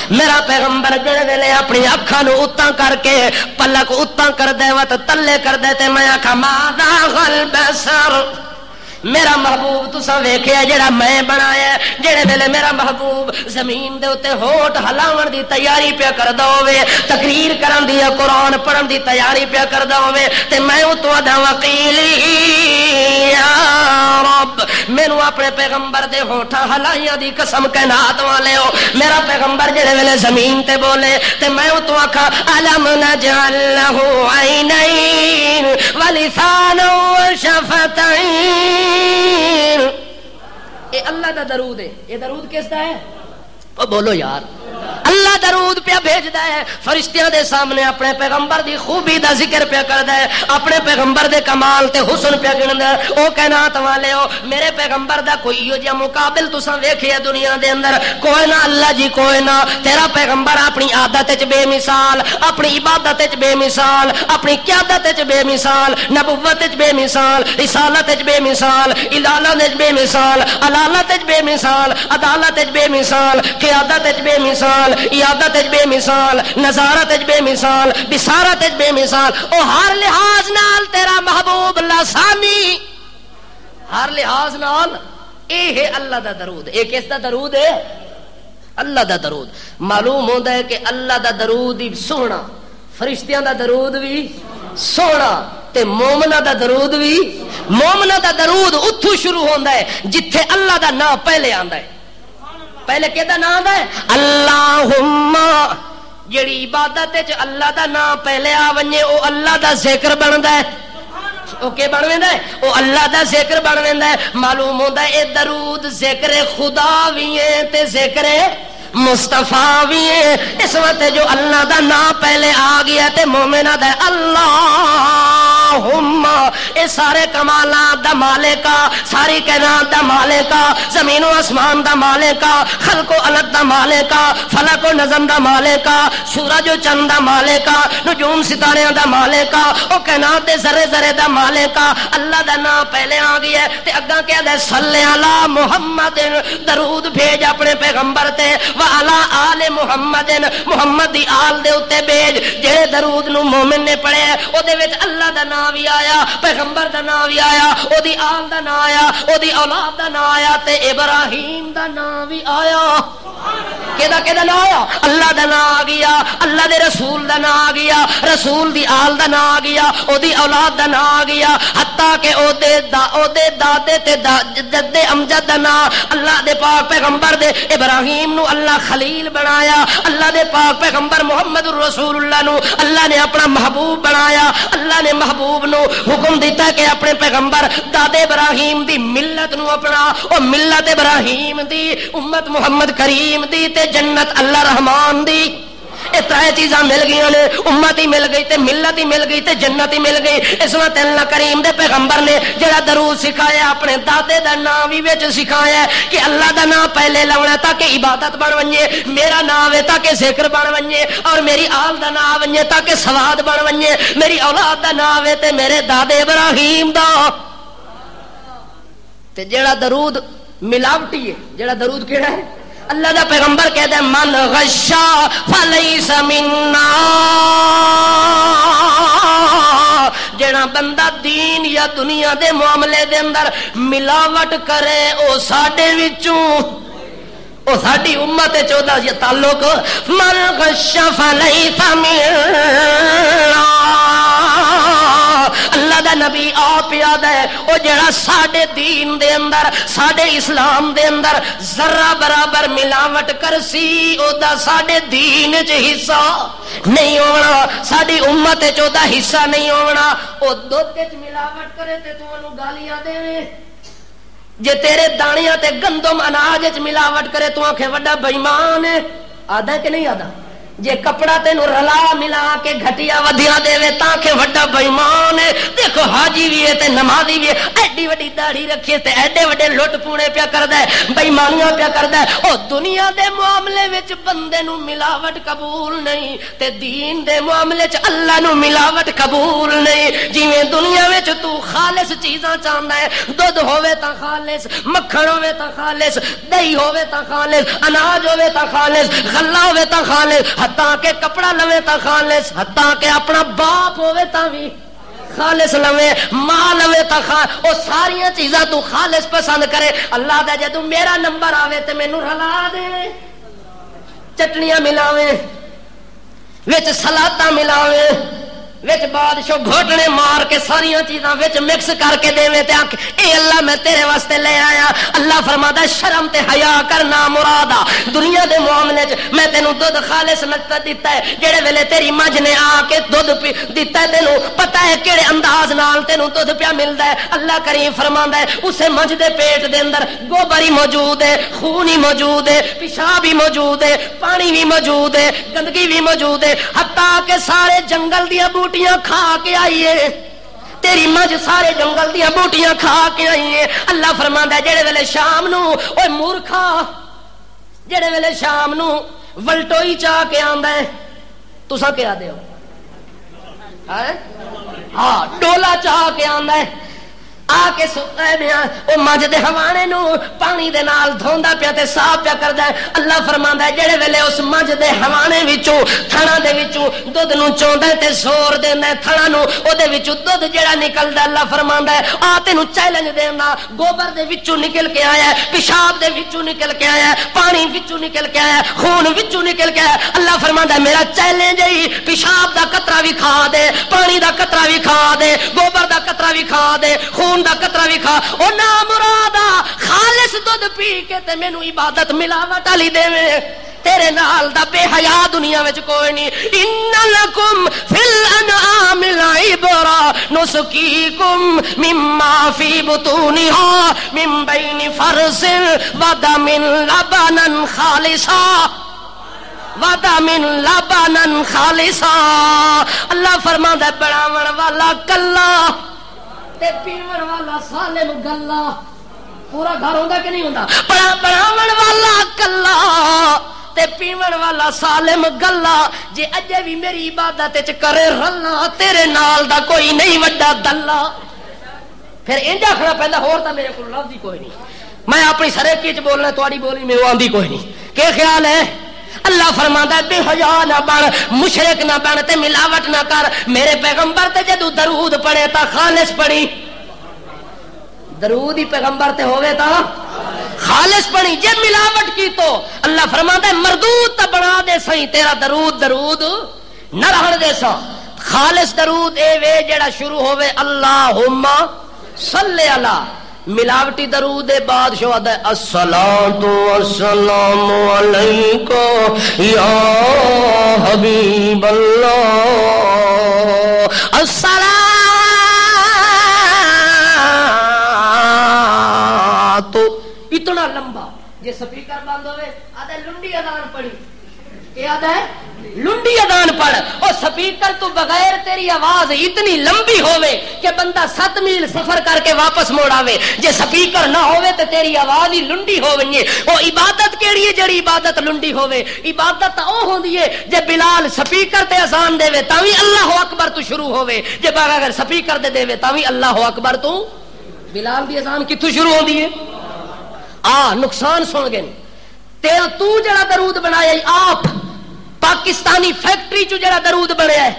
میرا پیغمبر جڑے ویلے اپنی اکھاں نو اتاں کر کے پلک اتاں کر دے وت تلے کر دے تے میں آکھا ماذا البصر، میرا محبوب تساں ویکھیا جڑا میں بنایا، جڑے ویلے میرا محبوب زمین دے اوتے ہوٹ ہلاون دی تیاری پیا کردا ہوے، تقریر کرن دی قرآن پڑھن دی تیاری پیا کردا ہوے تے میں اتوں دا وکیلی یا رب، مینوں اپنے پیغمبر دے ہوٹاں ہلائیاں دی قسم کائنات والے ہو، میرا پیغمبر جڑے ویلے زمین تے بولے تے میں اتوں آکھا الم نجعل لہ عینین ولسانا وشفتین، اے اللہ دا درود ہے، اے درود کس دا ہے؟ او بولو یار، اللہ درود پیا بھیجدا ہے، فرشتیاں دے سامنے اپنے پیغمبر دی خوبی دا ذکر پیا کردا ہے، اپنے پیغمبر دے کمال تے حسن پیا گندا ہے، او کائنات والے ہو میرے پیغمبر دا کوئی ایو جہا مقابل تساں ویکھیا دنیا دے اندر کوئی نہ، اللہ جی کوئی نہ، تیرا پیغمبر اپنی عادت وچ بے مثال، اپنی عبادت وچ بے مثال، اپنی قیادت وچ بے مثال، نبوت وچ بے مثال، رسالت وچ بے مثال، الالت وچ بے مثال، علالت وچ بے مثال، عدالت وچ بے مثال، قیادت وچ بے مثال، عیادت وچ بے مثال، نظارت وچ بے مثال، بصارت وچ بے مثال، او ہر لحاظ نال تیرا محبوب لسانی، ہر لحاظ نال اے ہے اللہ دا درود، اے کس دا درود ہے؟ اللہ دا درود۔ معلوم ہوندا ہے کہ اللہ دا درود ہی سونا، فرشتیاں دا درود بھی سونا تے مومنہ دا درود بھی، مومنہ دا درود اتھو شروع ہوندا ہے جتھے اللہ دا نام پہلے آندا ہے، پہلے کہدا نام ہے اللہم، جڑی عبادت وچ اللہ دا نام پہلے آ ونجے او اللہ دا ذکر بندا ہے، او کے بن ویندا ہے؟ او اللہ دا ذکر بن ویندا ہے۔ معلوم ہوندا ہے اے درود ذکر خدا وی ہے تے ذکر مصطفیٰ بھی ہے، اس وقت جو اللہ دا نام پہلے آ گیا تے مومنہ دا اللہم، اے سارے کمالات دا مالکا، ساری کائنات دا مالکا، زمین و آسمان دا مالکا، خلق و علت دا مالکا، فلک و نظم دا مالکا، سورج و چند دا مالکا، نجوم ستاریاں دا مالکا، او کائنات دے ذرے ذرے دا مالکا، اللہ دا نام پہلے آ گیا تے اگاں کہہ دے صلی علی محمد، درود بھیج اپنے پیغمبر تے، وعلی آل محمد، محمد دی آل دے اتے بھیج، جڑے درود نو مومن نے پڑھے او دے وچ اللہ دا نام بھی آیا، پیغمبر دا نام بھی آیا، او دی آل دا نام آیا، او دی اولاد دا نام آیا تے ابراہیم دا نام بھی آیا، کہدا نام آیا؟ اللہ دا نام آ گیا، اللہ دے رسول دا نام آ گیا، رسول دی آل دا نام آ گیا، او دی اولاد دا نام آ گیا، حتیٰ کہ او دے دادے تے جد امجد دا نام، اللہ دے پاک پیغمبر دے ابراہیم نو اللہ خلیل بنایا، اللہ دے پاک پیغمبر محمد رسول اللہ نو اللہ نے اپنا محبوب بنایا، اللہ نے محبوب نو حکم دیتا کہ اپنے پیغمبر دادے ابراہیم دی ملت نو اپنا، او ملت ابراہیم دی، امت محمد کریم دی تے جنت اللہ رحمان دی، یہ ترے چیزاں مل گئی نے، امت ہی مل گئی تے ملت ہی مل گئی تے جنت ہی مل گئی۔ اس واسطے اللہ کریم دے پیغمبر نے جڑا درود سکھایا اپنے دادے دا نام بھی وچ سکھایا کہ اللہ دا نام پہلے لاونا تاکہ عبادت بن ونجے، میرا نام ہے تاکہ ذکر بن ونجے، اور میری آل دا نام ونجے تاکہ ثواب بن ونجے، میری اولاد دا نام ہے تے میرے دادے ابراہیم دا۔ تے جڑا درود ملاوٹی ہے، جڑا درود کیڑا ہے؟ اللہ دا پیغمبر کہتا ہے من غشا فلیس منا، جڑا بندہ دین یا دنیا دے معاملے دے اندر ملاوٹ کرے او ساڈے وچوں، او ساڈی امت چودہ یہ تعلق من غشا فلیس منا۔ اللہ دا نبی آپ یاد ہے او جڑا ساڈے دین دے اندر ساڈے اسلام دے اندر ذرہ برابر ملاوٹ کرسی او دا ساڈے دین چ حصہ نہیں ہونا، ساڈی امت چ او دا حصہ نہیں ہونا۔ او دودھ وچ ملاوٹ کرے تے تو انہوں گالیاں دے، جے تیرے دانیاں تے گندم اناج وچ ملاوٹ کرے تو آکھے وڈا بے ایمان ہے، آدا کہ نہیں آدا؟ جے کپڑا تینوں رلا ملا کے گھٹیا ودیا دے تاں کہ وڈا بے ایمان ہے۔ دیکھو حاجی بھی ہے تے نمازی بھی ہے، ایڈی وڈی داڑھی رکھیے تے ایڈے وڈے لٹ پونے پیا کردا ہے، بے ایمانیاں پیا کردا ہے۔ او دنیا دے معاملے وچ بندے نو ملاوٹ قبول نہیں تے دین دے معاملے وچ اللہ نو ملاوٹ قبول نہیں۔ جویں دنیا وچ تو خالص چیزاں چاہندا ہے، دودھ ہوے تاں خالص، مکھن ہوے تاں خالص، دہی ہوے تاں خالص، اناج ہوے تاں خالص، غلہ ہوے تاں خالص، حتیٰ کہ کپڑا لوے تا خالص، حتیٰ کہ اپنا باپ ہوے تا بھی خالص لوے، ماں لوے تا خالص، وہ ساریاں چیزاں تو خالص پسند کرے۔ اللہ دا جے تو میرا نمبر آوے تے مینوں رلا دے، چٹنیاں ملاوے وچ سلاداں ملاوے وچ بادشاہ گھوٹنے مار کے ساریاں چیزاں وچ مکس کر کے دیویں تے آکھ اے اللہ میں تیرے واسطے لے آیا۔ اللہ فرماتا ہے شرم تے حیا کرنا مرادا، دنیا دے معاملے وچ میں تینوں دودھ خالص نقطہ دیتا ہے، جڑے ویلے تیری مجھ نے آ کے دودھ دیتا ہے تینوں پتہ ہے کیڑے انداز نال تینوں دودھ پیا ملدا ہے۔ اللہ کریم فرماندا ہے اسے مجھ دے پیٹ دے اندر گوبر ہی موجود ہے، خون ہی موجود ہے، پیشاب ہی موجود ہے، پانی بھی موجود ہے، گندگی بھی موجود ہے، حتیٰ کہ سارے جنگل دیا بوٹیاں کھا کے آئیے، تیری مجھ سارے جنگل دیا بوٹیاں کھا کے آئیے۔ اللہ فرماندا ہے جڑے ویلے شام نو اوے مورکھا، جڑے ویلے شام نو ولٹوئی چاہ کے آندا ہے تساں کیا دے ہو؟ ہاں ڈولا چاہ کے آندا ہے، آ کے ستا ہے او مجھ دے حوانے نو پانی دے نال دھوندا پیا تے صاف پیا کردا ہے۔ اللہ فرماندا ہے جڑے ویلے اس مجھ دے حوانے وچوں تھنا دے وچوں دودھ نو چوندا ہے تے زور دیندا ہے تھنا نو، او دے وچوں دودھ جڑا نکلدا ہے اللہ فرماندا ہے آ تینوں چیلنج دیندا، گوبر دے وچوں نکل کے آیا ہے، پیشاب دے وچوں نکل کے آیا ہے، پانی وچوں نکل کے آیا ہے، خون وچوں نکل کے آیا ہے۔ اللہ فرماندا ہے میرا چیلنج ہے پیشاب دا قطرہ بھی کھا دے، پانی دا قطرہ بھی کھا دے، گوبر دا قطرہ بھی کھا دے، خون دا قطرہ بھی کھا، او نا مرادا خالص دودھ پی کے تے مینوں عبادت ملاوٹ والی دیویں، تیرے نال دا بے حیا دنیا وچ کوئی نہیں۔ ان لکم فی الانعام لعبرا نسقیکم مما فی بطونها من بین فرث ودم لبنا خالصا خالصا۔ اللہ فرماندا ہے بڑاون والا کلا تے پیون والا سالم گلا، پورا گھر ہوندا کہ نہیں ہوندا؟ بڑاون والا کلا تے پیون والا سالم گلا، جے اجے بھی میری عبادت وچ کرے رلا تیرے نال دا کوئی نہیں وڈا دلہ۔ پھر انج آکھنا پیندا ہور تاں میرے کول لفظ ہی کوئی نہیں، میں اپنی سریکی وچ بولنا تہاڈی بولی میں آندی کوئی نہیں۔ کہ خیال ہے؟ اللہ فرماندا ہے بے حیا نہ بن، مشرک نہ بن تے ملاوٹ نہ کر۔ میرے پیغمبر تے جدوں درود پڑھے تا خالص پڑھی، درود ہی پیغمبر تے ہوے تا خالص پڑھی، جے ملاوٹ کی تو اللہ فرماندا ہے مردود تا بنا دے سہی، تیرا درود نہ رہن دے سا۔ خالص درود اے وے جڑا شروع ہوے اللہم صلی علی، ملاوٹی درود بادشاہ دا الصلاۃ والسلام علیک یا حبیب اللہ، الصلاۃ اتنا لمبا، جے سپیکر بند ہوئے آدھے لنڈی اذان پڑھی کیا ہے لنڈی اذان پڑھ اور سپیکر تو بغیر تیری آواز اتنی لمبی ہوئے کہ بندہ 7 میل سفر کر کے واپس موڑ آوے، جے سپیکر نہ ہوئے تو تیری آواز ہی لنڈی ہوئے۔ وہ عبادت کیڑی ہے جڑی عبادت لنڈی ہوئے؟ عبادت او ہوندی ہے جے بلال سپیکر تے اذان دے تاوی اللہ اکبر تو شروع ہوئے، جے اگر سپیکر دے تاوی اللہ اکبر تو۔ بلال دی اذان کتھوں شروع ہوندی ہے؟ نقصان سن گئے تیرا تو جڑا درود بنایا آپ پاکستانی فیکٹری چ جڑا درود بنیا ہے،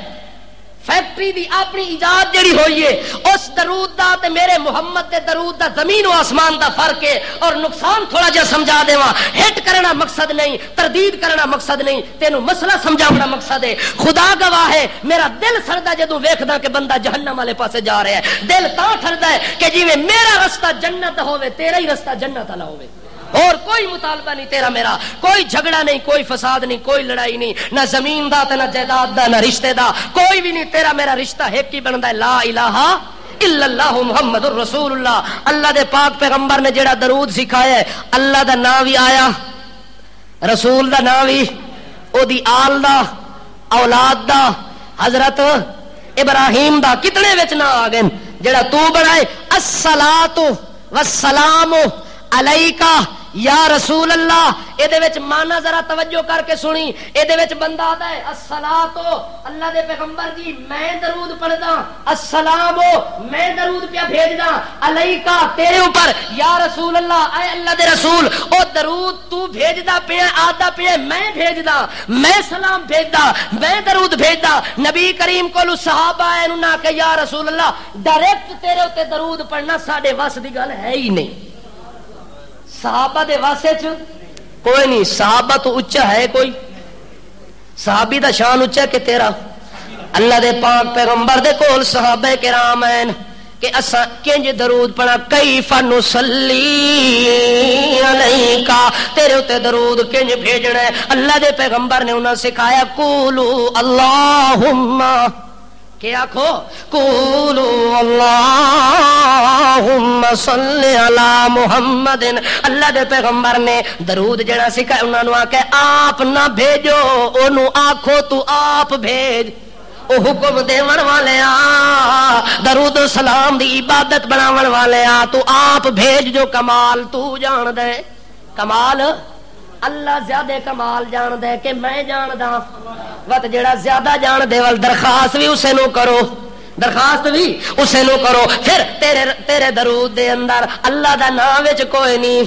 فیکٹری دی اپنی ایجاد جڑی ہوئی ہے، اس درود دا تے میرے محمد دے درود دا زمین و آسمان دا فرق ہے۔ اور نقصان تھوڑا جا سمجھا دیواں، ہٹ کرنا مقصد نہیں، تردید کرنا مقصد نہیں، تینوں مسئلہ سمجھانا مقصد ہے۔ خدا گواہ ہے میرا دل سڑدا جدوں ویکھدا کہ بندہ جہنم والے پاسے جا رہا ہے، دل تاں ٹھردا ہے کہ جویں میرا رستہ جنت ہوے تیرا ہی رستہ جنت والا ہوے، اور کوئی مطالبہ نہیں تیرا میرا، کوئی جھگڑا نہیں، کوئی فساد نہیں، کوئی لڑائی نہیں، نہ زمین دا نہ جائیداد دا نہ رشتے دا، کوئی بھی نہیں، تیرا میرا رشتہ ایک ہی بندا ہے، لا الہ الا اللہ محمد الرسول اللہ۔ اللہ دے پاک پیغمبر نے جڑا درود سکھایا ہے، اللہ دا نام بھی آیا، رسول دا نام بھی، او دی آل دا، اولاد دا، حضرت ابراہیم دا، کتنے وچ نہ آ گئے جڑا تو بنائے الصلاۃ والسلام علیکہ یا رسول اللہ۔ اے دے وچ مانا ذرا توجہ کر کے سنی، اے دے وچ بندہ آتا ہے الصلاۃ اللہ دے پیغمبر جی میں درود پڑھدا، السلام میں درود پیا بھیجدا، علیکہ تیرے اوپر، یا رسول اللہ اے اللہ دے رسول او درود تو بھیجدا پیا، آدا پیا میں بھیجدا، میں سلام بھیجدا، میں درود بھیجدا۔ نبی کریم کولو صحابہ اے نہ کہ یا رسول اللہ ڈائریکٹ تیرے اوتے درود پڑھنا ساڈے وس دی گل ہے ہی نہیں، صحابہ دے واسے چ کوئی نہیں، صحابہ تو اچا ہے کوئی؟ صحابی دا شان اچا کہ تیرا؟ اللہ دے پاک پیغمبر دے کول صحابہ کرام ہیں کہ اساں کنج درود پڑھا، کیف نصلی علیکا، تیرے اوتے درود کنج بھیجنا ہے۔ اللہ دے پیغمبر نے انہاں سکھایا قولوا اللہم، کیا آکھو؟ قولوا اللہم صلی علی محمد۔ اللہ دے پیغمبر نے درود جڑا سکھایا انہاں نوں آکھے آپ نہ بھیجو، اونوں آکھو تو آپ بھیج، او حکم دیون والے آ، درود و سلام دی عبادت بناون والے آ، تو آپ بھیج جو، کمال تو جان دے، کمال اللہ زیادہ کمال جان دے کہ میں جان دا، وقت جڑا زیادہ جان دے وال درخواست بھی اسے نو کرو، درخواست بھی اسے نو کرو۔ پھر تیرے درود دے اندر اللہ دا نام وچ کوئی نہیں،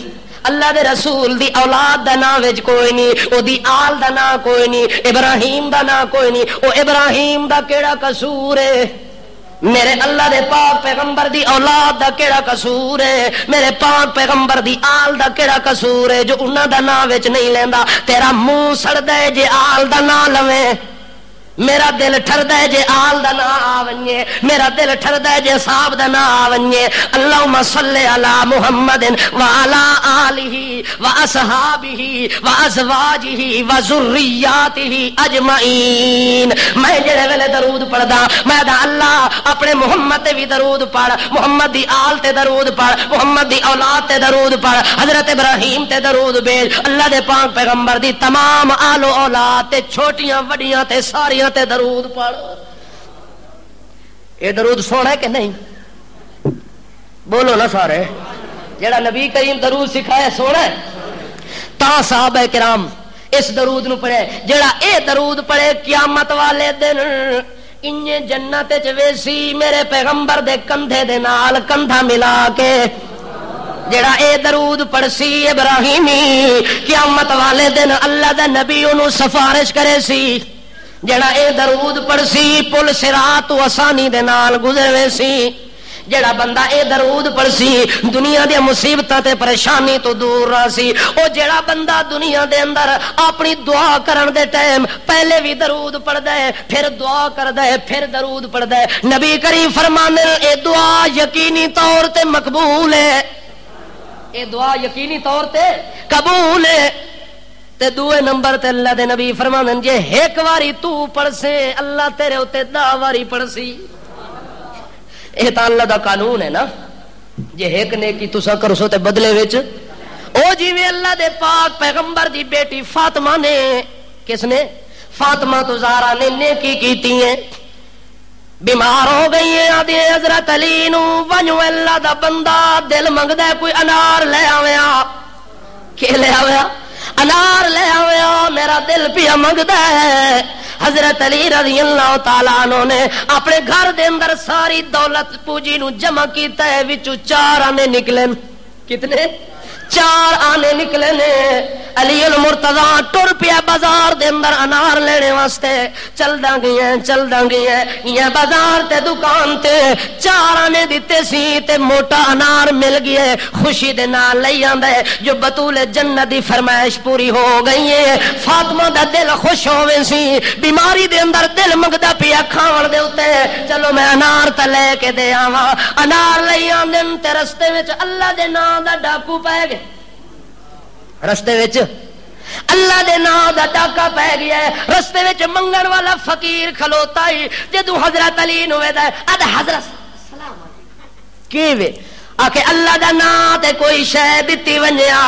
اللہ دے رسول دی اولاد دا نام وچ کوئی نہیں، او دی آل دا نام کوئی نہیں، ابراہیم دا نام کوئی نہیں، او ابراہیم دا کیڑا قصور ہے؟ میرے اللہ دے پاک پیغمبر دی اولاد دا کیڑا قصور ہے؟ میرے پاک پیغمبر دی آل دا کیڑا قصور ہے جو انہاں دا نام وچ نہیں لیندا؟ تیرا منہ سڑدا ہے جے آل دا نام لویں، میرا دل ٹھردا ہے جے آل دا نام آونجے، میرا دل ٹھردا ہے جے صاحب دا نام آونجے۔ اللہم صلی علی محمد وعلی آلہ واصحابہ وازواجہ وذریاتہ اجمعین۔ میں جڑے ویلے درود پڑھدا میں دا اللہ اپنے محمد تے بھی درود پڑھ، محمد دی آل تے درود پڑھ، محمد دی اولاد تے درود پڑھ، حضرت ابراہیم تے درود بھیج، اللہ دے پاک پیغمبر دی تمام آل و اولاد تے چھوٹیاں وڈیاں تے ساریاں تے درود پڑھ۔ یہ درود سونا ہے کہ نہیں؟ بولو نا سارے، جڑا نبی کریم درود سکھایا سونا ہے؟ تا صحابہ کرام اس درود نو پڑھے، جڑا اے درود پڑھے قیامت والے دن انجے جنت وچ ویسی میرے پیغمبر دے کندھے دے نال کندھا ملا کے، جڑا اے درود پڑھسی ابراہیمی قیامت والے دن اللہ دا نبی انہوں سفارش کرے سی، جڑا اے درود پڑھسی پل صراط تو آسانی دے نال گزرے سی، جڑا بندہ اے درود پڑھسی دنیا دے مصیبتاں تے پریشانی تو دور رہ سی۔ او جڑا بندہ دنیا دے اندر اپنی دعا کرن دے ٹائم پہلے بھی درود پڑھدا ہے، پھر دعا کردا ہے، پھر درود پڑھدا ہے، نبی کریم فرمانے اے دعا یقینی طور تے مقبول ہے، اے دعا یقینی طور تے قبول ہے۔ تے دوے نمبر تے اللہ دے نبی فرماندے جے ایک واری تو پڑھ سے اللہ تیرے اوتے 10 واری پڑھ سی۔ اے تا اللہ دا قانون ہے نا، جے ایک نیکی تساں کرو سو تے بدلے وچ او جویں اللہ دے پاک پیغمبر دی بیٹی فاطمہ نے کس نے؟ فاطمہ تو زہرا نے نیکی کیتی ہے، بیمار ہو گئی ہے، آدھی حضرت علی نو ونجو اللہ دا بندہ دل منگدا ہے کوئی انار لے آویا، کہ لے آویا؟ انار لے آویا، میرا دل پیا منگدا ہے۔ حضرت علی رضی اللہ تعالیٰ عنہ نے اپنے گھر دے اندر ساری دولت پوجی نو جمع کیتا ہے، وچوں 4 آنے نکلے۔ کتنے؟ 4 آنے نکلے نے۔ علی المرتضی ٹر پیا بازار دے اندر انار لینے واسطے، چلدا گئیاں یہ بازار تے دکان تے 4 آنے دیتے سی تے موٹا انار مل گیا، خوشی دے نال لئی آندا ہے جو بطول جنت دی فرمائش پوری ہو گئی ہے۔ فاطمہ دا دل خوش ہووے سی، بیماری دے اندر دل منگدا پیا کھاون دے اوتے، چلو میں انار تے لے کے دے آواں۔ انار لئی آندن تے رستے وچ اللہ دے نام دا ڈاکو پے گئے، رستے وچ اللہ دے نام دا ڈاکا پہ گیا ہے، رستے وچ منگن والا فقیر کھلوتا ہی جدو حضرت علی نو ویدا ہے اد حضرت سلام علیکم کی وے آکے اللہ دا نام تے کوئی شے دتی ونجیا۔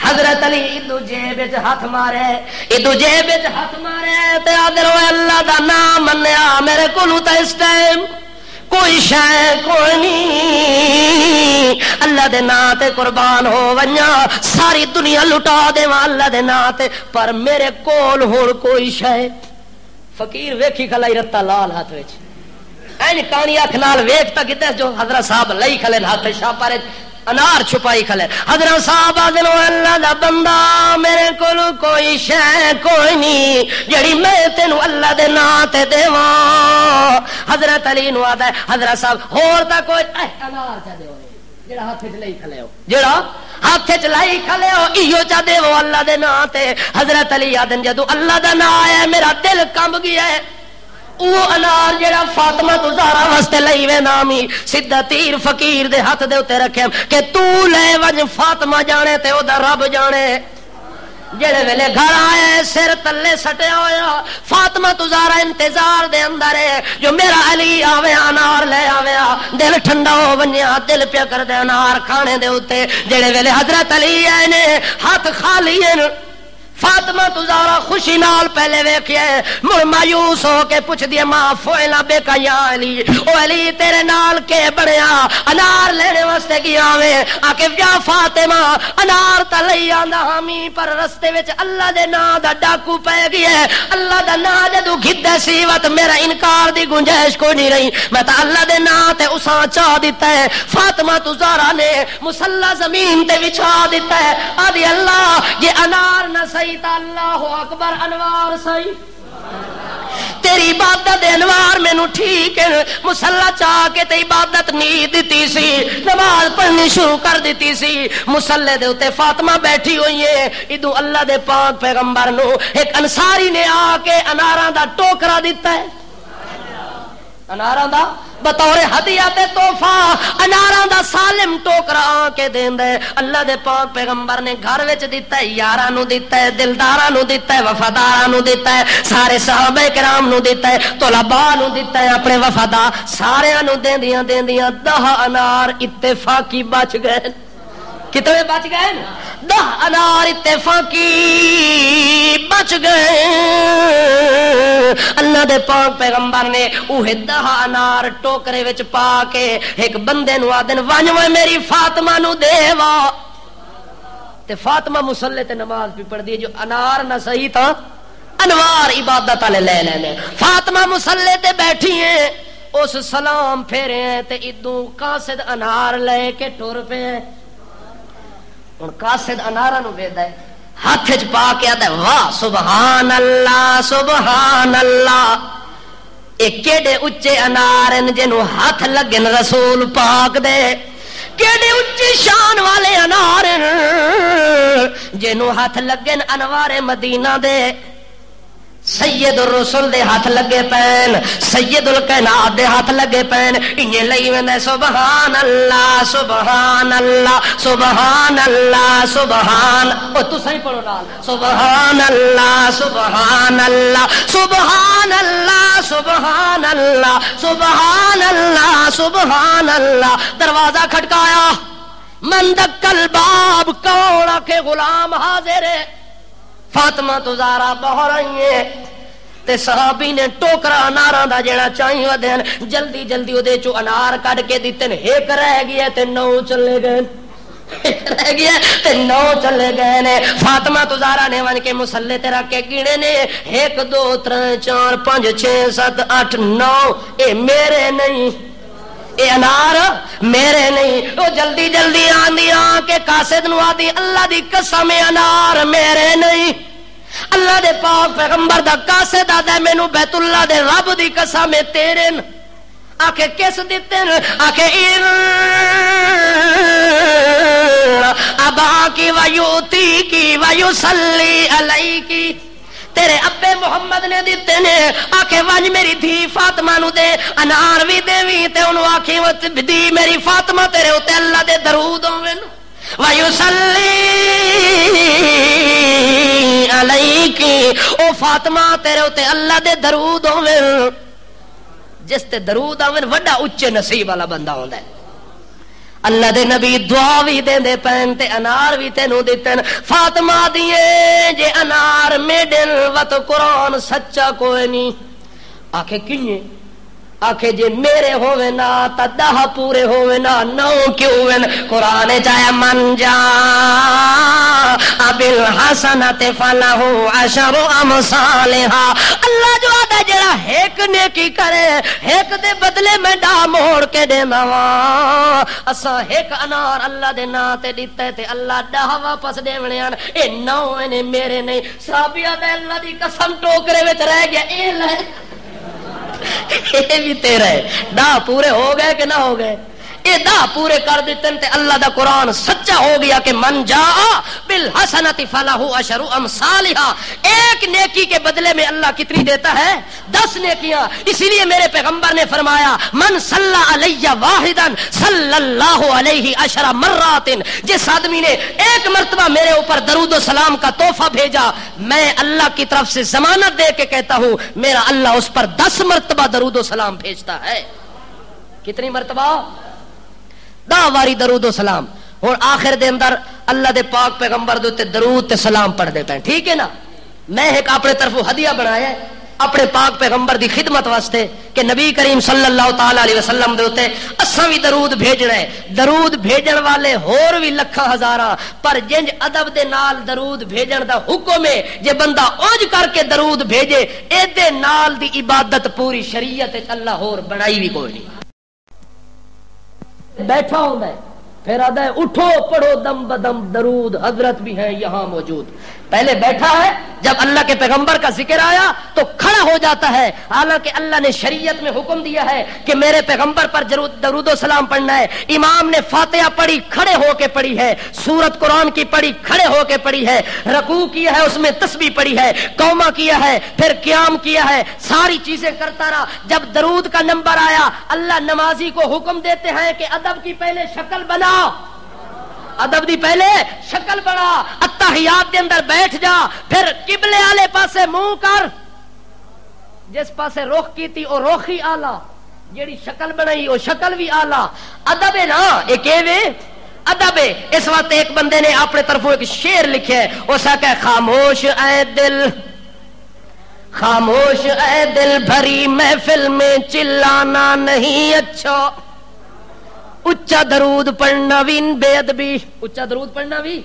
حضرت علی ادو جیب وچ ہاتھ مارے، ادو جیب وچ ہاتھ مارے تے آدر ہوئے اللہ دا نام منیا، میرے کولوں تے اس ٹائم کوئی شے کوئی نہیں، اللہ دے نام تے قربان ہو ونجا، ساری دنیا لٹا دیواں اللہ دے نام تے، پر میرے کول ہن کوئی شے۔ فقیر ویکھی کھلائی رتا لال ہاتھ وچ، این کانی اکھ نال ویکھتا کتے جو حضرت صاحب لئی کھلے ہاتھ شاپارے انار چھپائی کھلے۔ حضرت صاحب آدھن اللہ دا بندہ میرے کول کوئی شے کوئی نہیں جڑی میں تینو اللہ دے نام تے دیواں۔ حضرت علی نو آدا ہے حضرت صاحب ہور تا کوئی انار چا دیو جڑا ہاتھ وچ لئی کھلے ہو، جڑا ہاتھ وچ لئی کھلے ہو ایو چا دیو اللہ دے نام تے۔ حضرت علی آدن جدو اللہ دا نام آیا میرا دل کمب گیا ہے، وہ انار جڑا فاطمہ تو زہرا واسطے لئی وے نامی سیدھا تیر فقیر دے ہاتھ دے اوتے رکھے کہ تو لے ونج فاطمہ جانے تے او دا رب جانے۔ جڑے ویلے گھر آئے سر تلے سٹیا ہویا، فاطمہ تو زہرا انتظار دے اندر ہے جو میرا علی آوے انار لے آوے، دل ٹھنڈا ہو ونجیا، دل پیا کر دے انار کھانے دے اوتے۔ جڑے ویلے حضرت علی آئے نے ہاتھ خالی ہیں، فاطمہ تو زہرا خوشی نال پہلے ویکھیا مڑ مایوس ہو کے پوچھ دی ماں فوئلا بے کا یا علی، او علی تیرے نال کے بڑیا انار لینے واسطے گیا وے؟ آکے جا فاطمہ انار تا لئی آندا ہامی، پر رستے وچ اللہ دے نام دا ڈاکو پے گیا، اللہ دا نام جدو گھدے سیوت میرا انکار دی گنجائش کوئی نہیں رہی، میں تا اللہ دے نام تے اساں چاہ دیتا ہے۔ فاطمہ تو زہرا نے مصلی زمین تے بچھا دیتا ہے، آدھی اللہ یہ انار نہ صحیح تا اللہ اکبر انوار صحیح، تیری عبادت انوار مینوں ٹھیک ہے، مصلی چاہ کے تے عبادت نہیں دیتی سی، نماز پڑھنی شروع کر دیتی سی، مصلی دے اوتے فاطمہ بیٹھی ہوئی ہے، ادو اللہ دے پاک پیغمبر نو ایک انصاری نے آ کے اناراں دا ٹوکرا دیتا ہے، اناراں دا بطور ہدیہ تے تحفہ اناراں دا سالم ٹوکرا آ کے دیندا ہے۔ اللہ دے پاک پیغمبر نے گھر وچ دتا ہے، یاراں نو دتا ہے، دلداراں نو دتا ہے، وفاداراں نو دتا ہے، سارے صحابہ کرام نو دتا ہے، طلباء نو دتا ہے، اپنے وفادار سارے نو دیندیاں 10 انار اتفاقی بچ گئے۔ کتنے بچ گئے؟ 10 انار اتفاقی بچ گئے۔ اللہ دے پاک پیغمبر نے اوہ 10 انار ٹوکرے وچ پا کے ایک بندے نو آدن ونج وے میری فاطمہ نو دیوا، تے فاطمہ مصلی تے نماز بھی پڑھ دی، جو انار نہ صحیح تھا انوار عبادت والے لے لینے۔ فاطمہ مصلی تے بیٹھی ہیں، اس سلام پھیرے ہیں تے ادو قاصد انار لے کے ٹر پے، ہن قاصد اناراں نو ویدا ہے، ہاتھ وچ پا کے آدا واہ سبحان اللہ سبحان اللہ، اے کیڑے اچے انار ہیں جنوں ہاتھ لگن رسول پاک دے، کیڑے اچی شان والے انار ہیں جنوں ہاتھ لگن انوار مدینہ دے، سید الرسل دے ہاتھ لگے پین، سید الکائنات دے ہاتھ لگے پین، انہیں لئی ویندے سبحان اللہ سبحان اللہ سبحان اللہ سبحان، او تو صحیح پڑھو نال، سبحان اللہ سبحان اللہ سبحان اللہ سبحان اللہ سبحان اللہ سبحان اللہ۔ دروازہ کھٹکایا، من دق الباب، کون آکھے غلام حاضر ہے، فاطمہ تو زہرا باہر آئی ہیں تے صحابی نے ٹوکرا اناراں دا جڑا چاہی ودین جلدی جلدی اودے چوں انار کڈ کے دتے نے، ایک رہ گیا تے 9 چلے گئے، رہ گیا تے 9 چلے گئے نے۔ فاطمہ تو زہرا نے ون کے مصلی تے رکھ کے گنے نے 1 2 3 4 5 6 7 8 9 اے میرے نہیں، اے انار میرے نہیں۔ وہ جلدی جلدی آندی آ کے قاصد نو آدی اللہ دی قسم انار میرے نہیں، اللہ دے پاک پیغمبر دا قاصد آدھا مینوں بیت اللہ دے رب دی قسم تیرے آکھے کس دیتے آکھے ابا کی ویوتی کی ویوسلی علیہ کی، تیرے ابے محمد نے دیتے نے، آکھے ونج میری دھی فاطمہ نو دے انار بھی دے وی تے انہوں آکھی دی میری فاطمہ تیرے ہوتے اللہ دے درود ہوئے ویوسلی علیک، او فاطمہ تیرے ہوتے اللہ دے درود ہوئے۔ جس تے درود آویں وڈا اچے نصیب والا بندہ ہوندا ہے۔ اللہ دے نبی دعا بھی دیندے پین تے انار بھی تینوں دتن۔ فاطمہ دیے جے انار میڈن وت قرآن سچا کوئی نہیں، آکھے کیے آکھے جے میرے ہوئے نا تا 10 پورے ہوئے نا 9 کیوں ہوئے؟ قرآن چاہے من جا بالحسنۃ فلہ عشر امثالہا، اللہ جو آدھا جڑا ایک نیکی کرے ایک دے بدلے میں ڈا موڑ کے دینا وا۔ اساں ایک انار اللہ دے نا تے دتا تے اللہ 10 واپس دیونے ان، اے 9 نے میرے نہیں۔ صحابیہ تے اللہ دی قسم ٹوکرے وچ رہ گیا، اے لے یہ بھی تیرا ہے۔ 10 پورے ہو گئے کہ نہ ہو گئے؟ یہ 10 پورے کر دیتے تے اللہ دا قرآن سچا ہو گیا کہ من جاء بالحسنۃ فلہ عشر امثالہا، ایک نیکی کے بدلے میں اللہ کتنی دیتا ہے؟ 10 نیکیاں۔ اسی لیے میرے پیغمبر نے فرمایا من صلی علیہ واحدا صلی اللہ علیہ 10 مرات، جس آدمی نے 1 مرتبہ میرے اوپر درود و سلام کا تحفہ بھیجا، میں اللہ کی طرف سے ضمانت دے کے کہتا ہوں میرا اللہ اس پر 10 مرتبہ درود و سلام بھیجتا ہے۔ کتنی مرتبہ؟ 10 واری درود و سلام۔ اور آخر دے اندر اللہ دے پاک پیغمبر دے تے درود تے سلام پڑھ دے پے، ٹھیک ہے نا؟ میں ایک اپنے طرفوں ہدیہ بنایا ہے اپنے پاک پیغمبر دی خدمت واسطے کہ نبی کریم صلی اللہ تعالی علیہ وسلم دے اوتے اساں بھی درود بھیجنا ہے۔ درود بھیجن والے ہور بھی لکھاں ہزاراں، پر جنج ادب دے نال درود بھیجن دا حکم ہے جے بندہ اونج کر کے درود بھیجے اے دے نال دی عبادت پوری شریعت وچ اللہ ہور بنائی بھی کوئی نہیں۔ بیٹھا ہوں ہے پھر آدھا ہے اٹھو پڑھو دم بدم درود، حضرت بھی ہیں یہاں موجود۔ پہلے بیٹھا ہے، جب اللہ کے پیغمبر کا ذکر آیا تو کھڑا ہو جاتا ہے، حالانکہ اللہ نے شریعت میں حکم دیا ہے کہ میرے پیغمبر پر درود و سلام پڑھنا ہے۔ امام نے فاتحہ پڑھی کھڑے ہو کے پڑھی ہے، سورت قرآن کی پڑھی کھڑے ہو کے پڑھی ہے، رکوع کیا ہے اس میں تسبیح پڑھی ہے، قومہ کیا ہے، پھر قیام کیا ہے، ساری چیزیں کرتا رہا۔ جب درود کا نمبر آیا اللہ نمازی کو حکم دیتے ہیں کہ ادب کی پہلے شکل بنا، ادب دی پہلے شکل بنا، اتحیات دے اندر بیٹھ جا، پھر قبلے والے پاسے منہ کر، جس پاسے رخ کی تھی او رخ ہی آلہ، جیڑی شکل بنائی او شکل بھی آلہ۔ ادب ہے نا، ایک ادب ہے۔ اس وقت ایک بندے نے اپنے طرفوں ایک شعر لکھے ہے، اس کا کہ خاموش اے دل، خاموش اے دل بھری محفل میں چلانا نہیں اچھا، اچا درود پڑھنا بھی بے ادبی، اچا درود پڑھنا بھی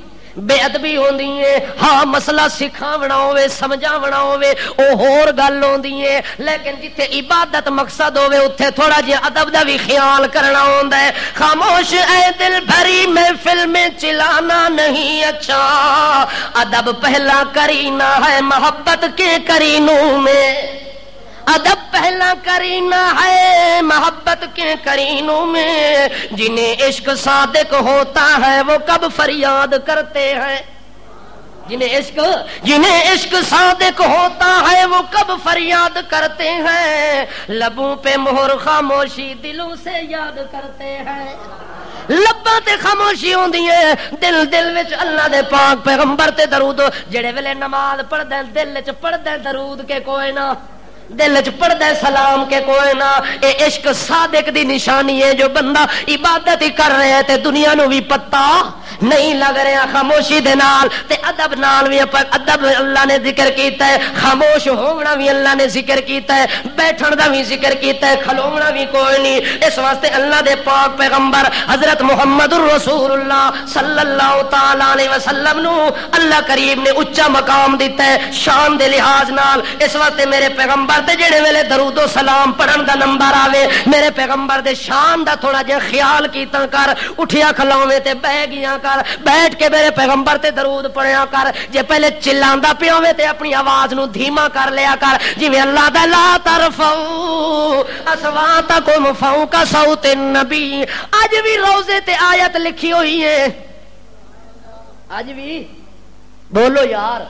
بے ادبی ہوندی ہے۔ ہاں مسئلہ سکھاونا ہوے سمجھاونا ہوے او ہور گل ہوندی ہے، لیکن جتھے عبادت مقصد ہوے اوتھے تھوڑا جہا ادب دا بھی خیال کرنا ہوندا ہے۔ خاموش اے دل بھری محفل میں چلانا نہیں اچھا، ادب پہلا کرینہ ہے محبت کے کرینوں میں، ادب پہلا کرینہ ہے محبت کے کرینوں میں، جنہیں عشق صادق ہوتا ہے وہ کب فریاد کرتے ہیں، جنہیں عشق صادق ہوتا ہے وہ کب فریاد کرتے ہیں، لبوں پہ مہر خاموشی دلوں سے یاد کرتے ہیں۔ لباں تے خاموشی ہوندی ہے، دل وچ اللہ دے پاک پیغمبر تے درود، جڑے ویلے نماز پڑھدا دل وچ پڑھدا درود کے کوئی نہ، دل چ پڑھدا ہے سلام کے کوئی نہ. اے عشق صادق دی نشانی ہے. جو بندہ عبادت ہی کر رہے تے دنیا نو بھی پتہ نہیں لگ رہا. خاموشی دے نال تے ادب نال بھی ادب اللہ نے ذکر کیتا ہے. خاموش ہونا بھی اللہ نے ذکر کیتا ہے. بیٹھن دا بھی ذکر کیتا ہے. کھلونا بھی کوئی نہیں. اس واسطے اللہ دے پاک پیغمبر حضرت محمد رسول اللہ صلی اللہ تعالی علیہ وسلم نو اللہ کریم نے اونچا مقام دیتا ہے شان دے لحاظ نال. اس واسطے میرے پیغمبر تے جڑے ویلے درود و سلام پڑھن دا نمبر آوے میرے پیغمبر دے شان دا تھوڑا جہا خیال کیتا کر. اٹھیا کھلاویں تے بہ گیا کر. بیٹھ کے میرے پیغمبر تے درود پڑھیا کر. جے پہلے چلاندا پیا ہوے تے اپنی آواز نو دھیما کر لیا کر. جویں اللہ دا لا ترفعوا اصواتکم فوق صوت النبی. اج بھی روزے تے آیت لکھی ہوئی ہے. اج بھی بولو یار.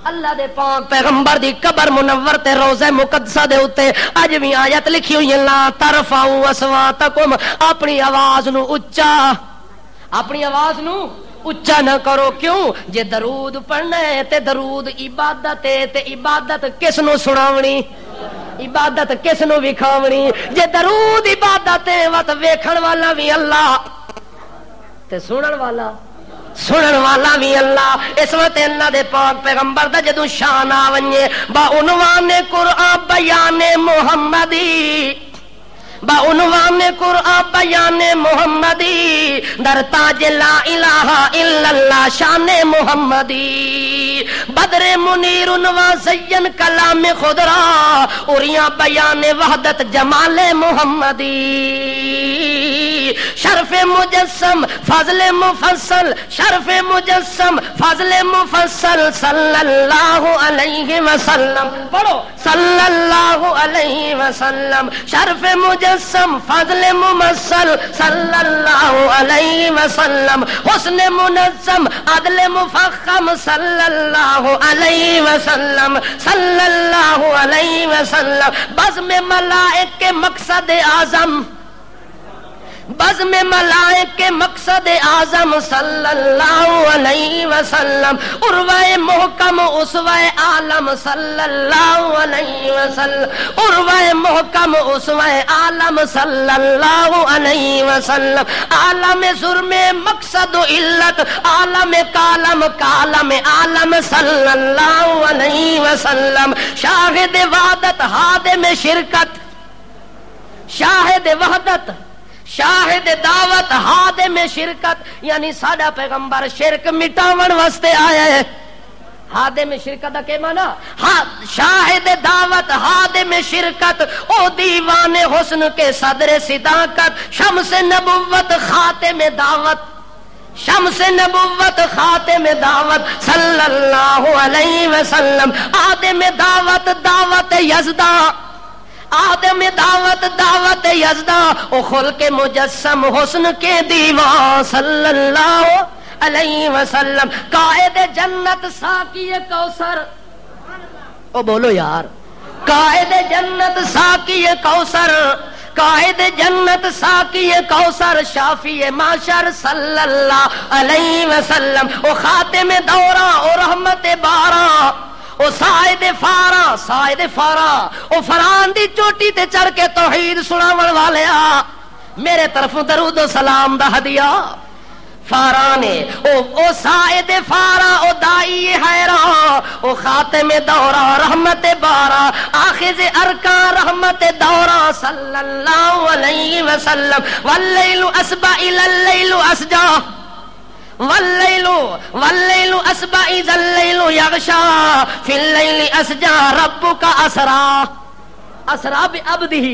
اللہ دے پاک پیغمبر دی قبر منور تے روضہ مقدسہ دے اوتے اج بھی آیت لکھی ہوئی ہے لا ترفعوا اصواتکم. اپنی آواز نو اونچا اپنی آواز نو اونچا نہ کرو. کیوں؟ جے درود پڑھنا ہے تے درود عبادت ہے تے عبادت کس نو سناونی؟ عبادت کس نو وکھاونی؟ جے درود عبادت ہے وت ویکھن والا بھی اللہ تے سنن والا بھی اللہ. اس وقت اللہ دے پاک پیغمبر دا جدوں شان آ ونجے با عنوان قرآن بیان محمدی با عنوان قرآن بیان محمدی در تاج لا الہ الا اللہ شان محمدی بدر منیر عنوان زین کلام خضرا اریاں بیان وحدت جمال محمدی شرف مجسم فضل مفصل شرف مجسم فضل مفصل صلی اللہ علیہ وسلم. پڑھو صلی اللہ علیہ وسلم. شرف مجسم فضل ممثل صلی اللہ علیہ وسلم. حسن منظم عدل مفخم صلی اللہ علیہ وسلم. صلی اللہ علیہ وسلم. بزم ملائک کے مقصد اعظم بزم ملائک کے مقصد اعظم صلی اللہ علیہ وسلم. عروہ محکم اسوہ عالم صلی اللہ علیہ وسلم. عروہ محکم اسوہ عالم صلی اللہ علیہ وسلم. عالم ظلم مقصد و علت عالم کالم کالم عالم صلی اللہ علیہ وسلم. شاہد وحدت حادم شرکت شاہد وحدت شاہد دعوت حادم شرکت. یعنی ساڈا پیغمبر شرک مٹاون واسطے آیا ہے. حادم شرکت دا کیا معنی؟ شاہد دعوت حادم شرکت او دیوان حسن کے صدر صداقت شمس نبوت خاتم دعوت شمس نبوت خاتم دعوت صلی اللہ علیہ وسلم. آدم دعوت دعوت یزدا آدم دعوت دعوت یزدا او خلق مجسم حسن کے دیوان صلی اللہ علیہ وسلم. قائد جنت ساقی کوثر. او بولو یار. قائد جنت ساقی کوثر قائد جنت ساقی کوثر شافی معشر صلی اللہ علیہ وسلم. او خاتم دورہ او رحمت بارہ او سائد فارا او فران دی چوٹی تے چڑھ کے توحید سناون والیا میرے طرف درود و سلام دا ہدیہ. فارانے او سائد فارا او دائی حیران او خاتم دورہ رحمت بارہ آخذ ارکان رحمت دورہ صلی اللہ علیہ وسلم. واللیل اسبع الی اللیل اسجا واللیل اسبع اذا اللیل یغشا فی اللیل اسجا ربک اسرا بعبدہ.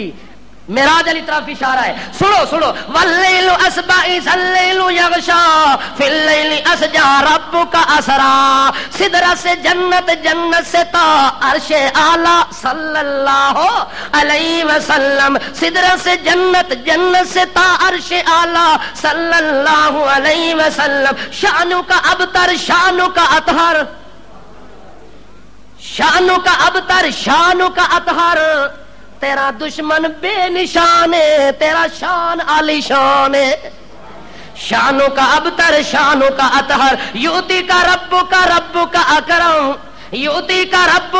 معراج علی طرف اشارہ ہے. سنو واللیل اسبع اذا اللیل یغشا فی اللیل اسجا ربک اسرا. سدرہ سے جنت جنت سے تا عرش اعلی صلی اللہ علیہ وسلم. سدرہ سے جنت جنت سے تا عرش اعلی صلی اللہ علیہ وسلم. شانو کا ابتر شانو کا اطہر شانو کا ابتر شانو کا اطہر. تیرا دشمن بے نشان ہے تیرا شان عالی شان ہے. شانوں کا ابتر شانوں کا اطہر. یوتی کا رب کا اکرم یوتی کا رب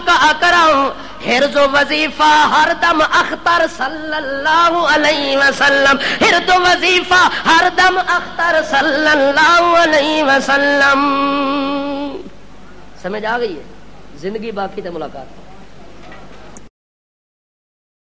کا اکرم حرز و وظیفہ ہر دم اختر صلی اللہ علیہ وسلم، حرز و وظیفہ ہر دم اختر صلی اللہ علیہ وسلم. سمجھ آ گئی ہے؟ زندگی باقی تے ملاقات.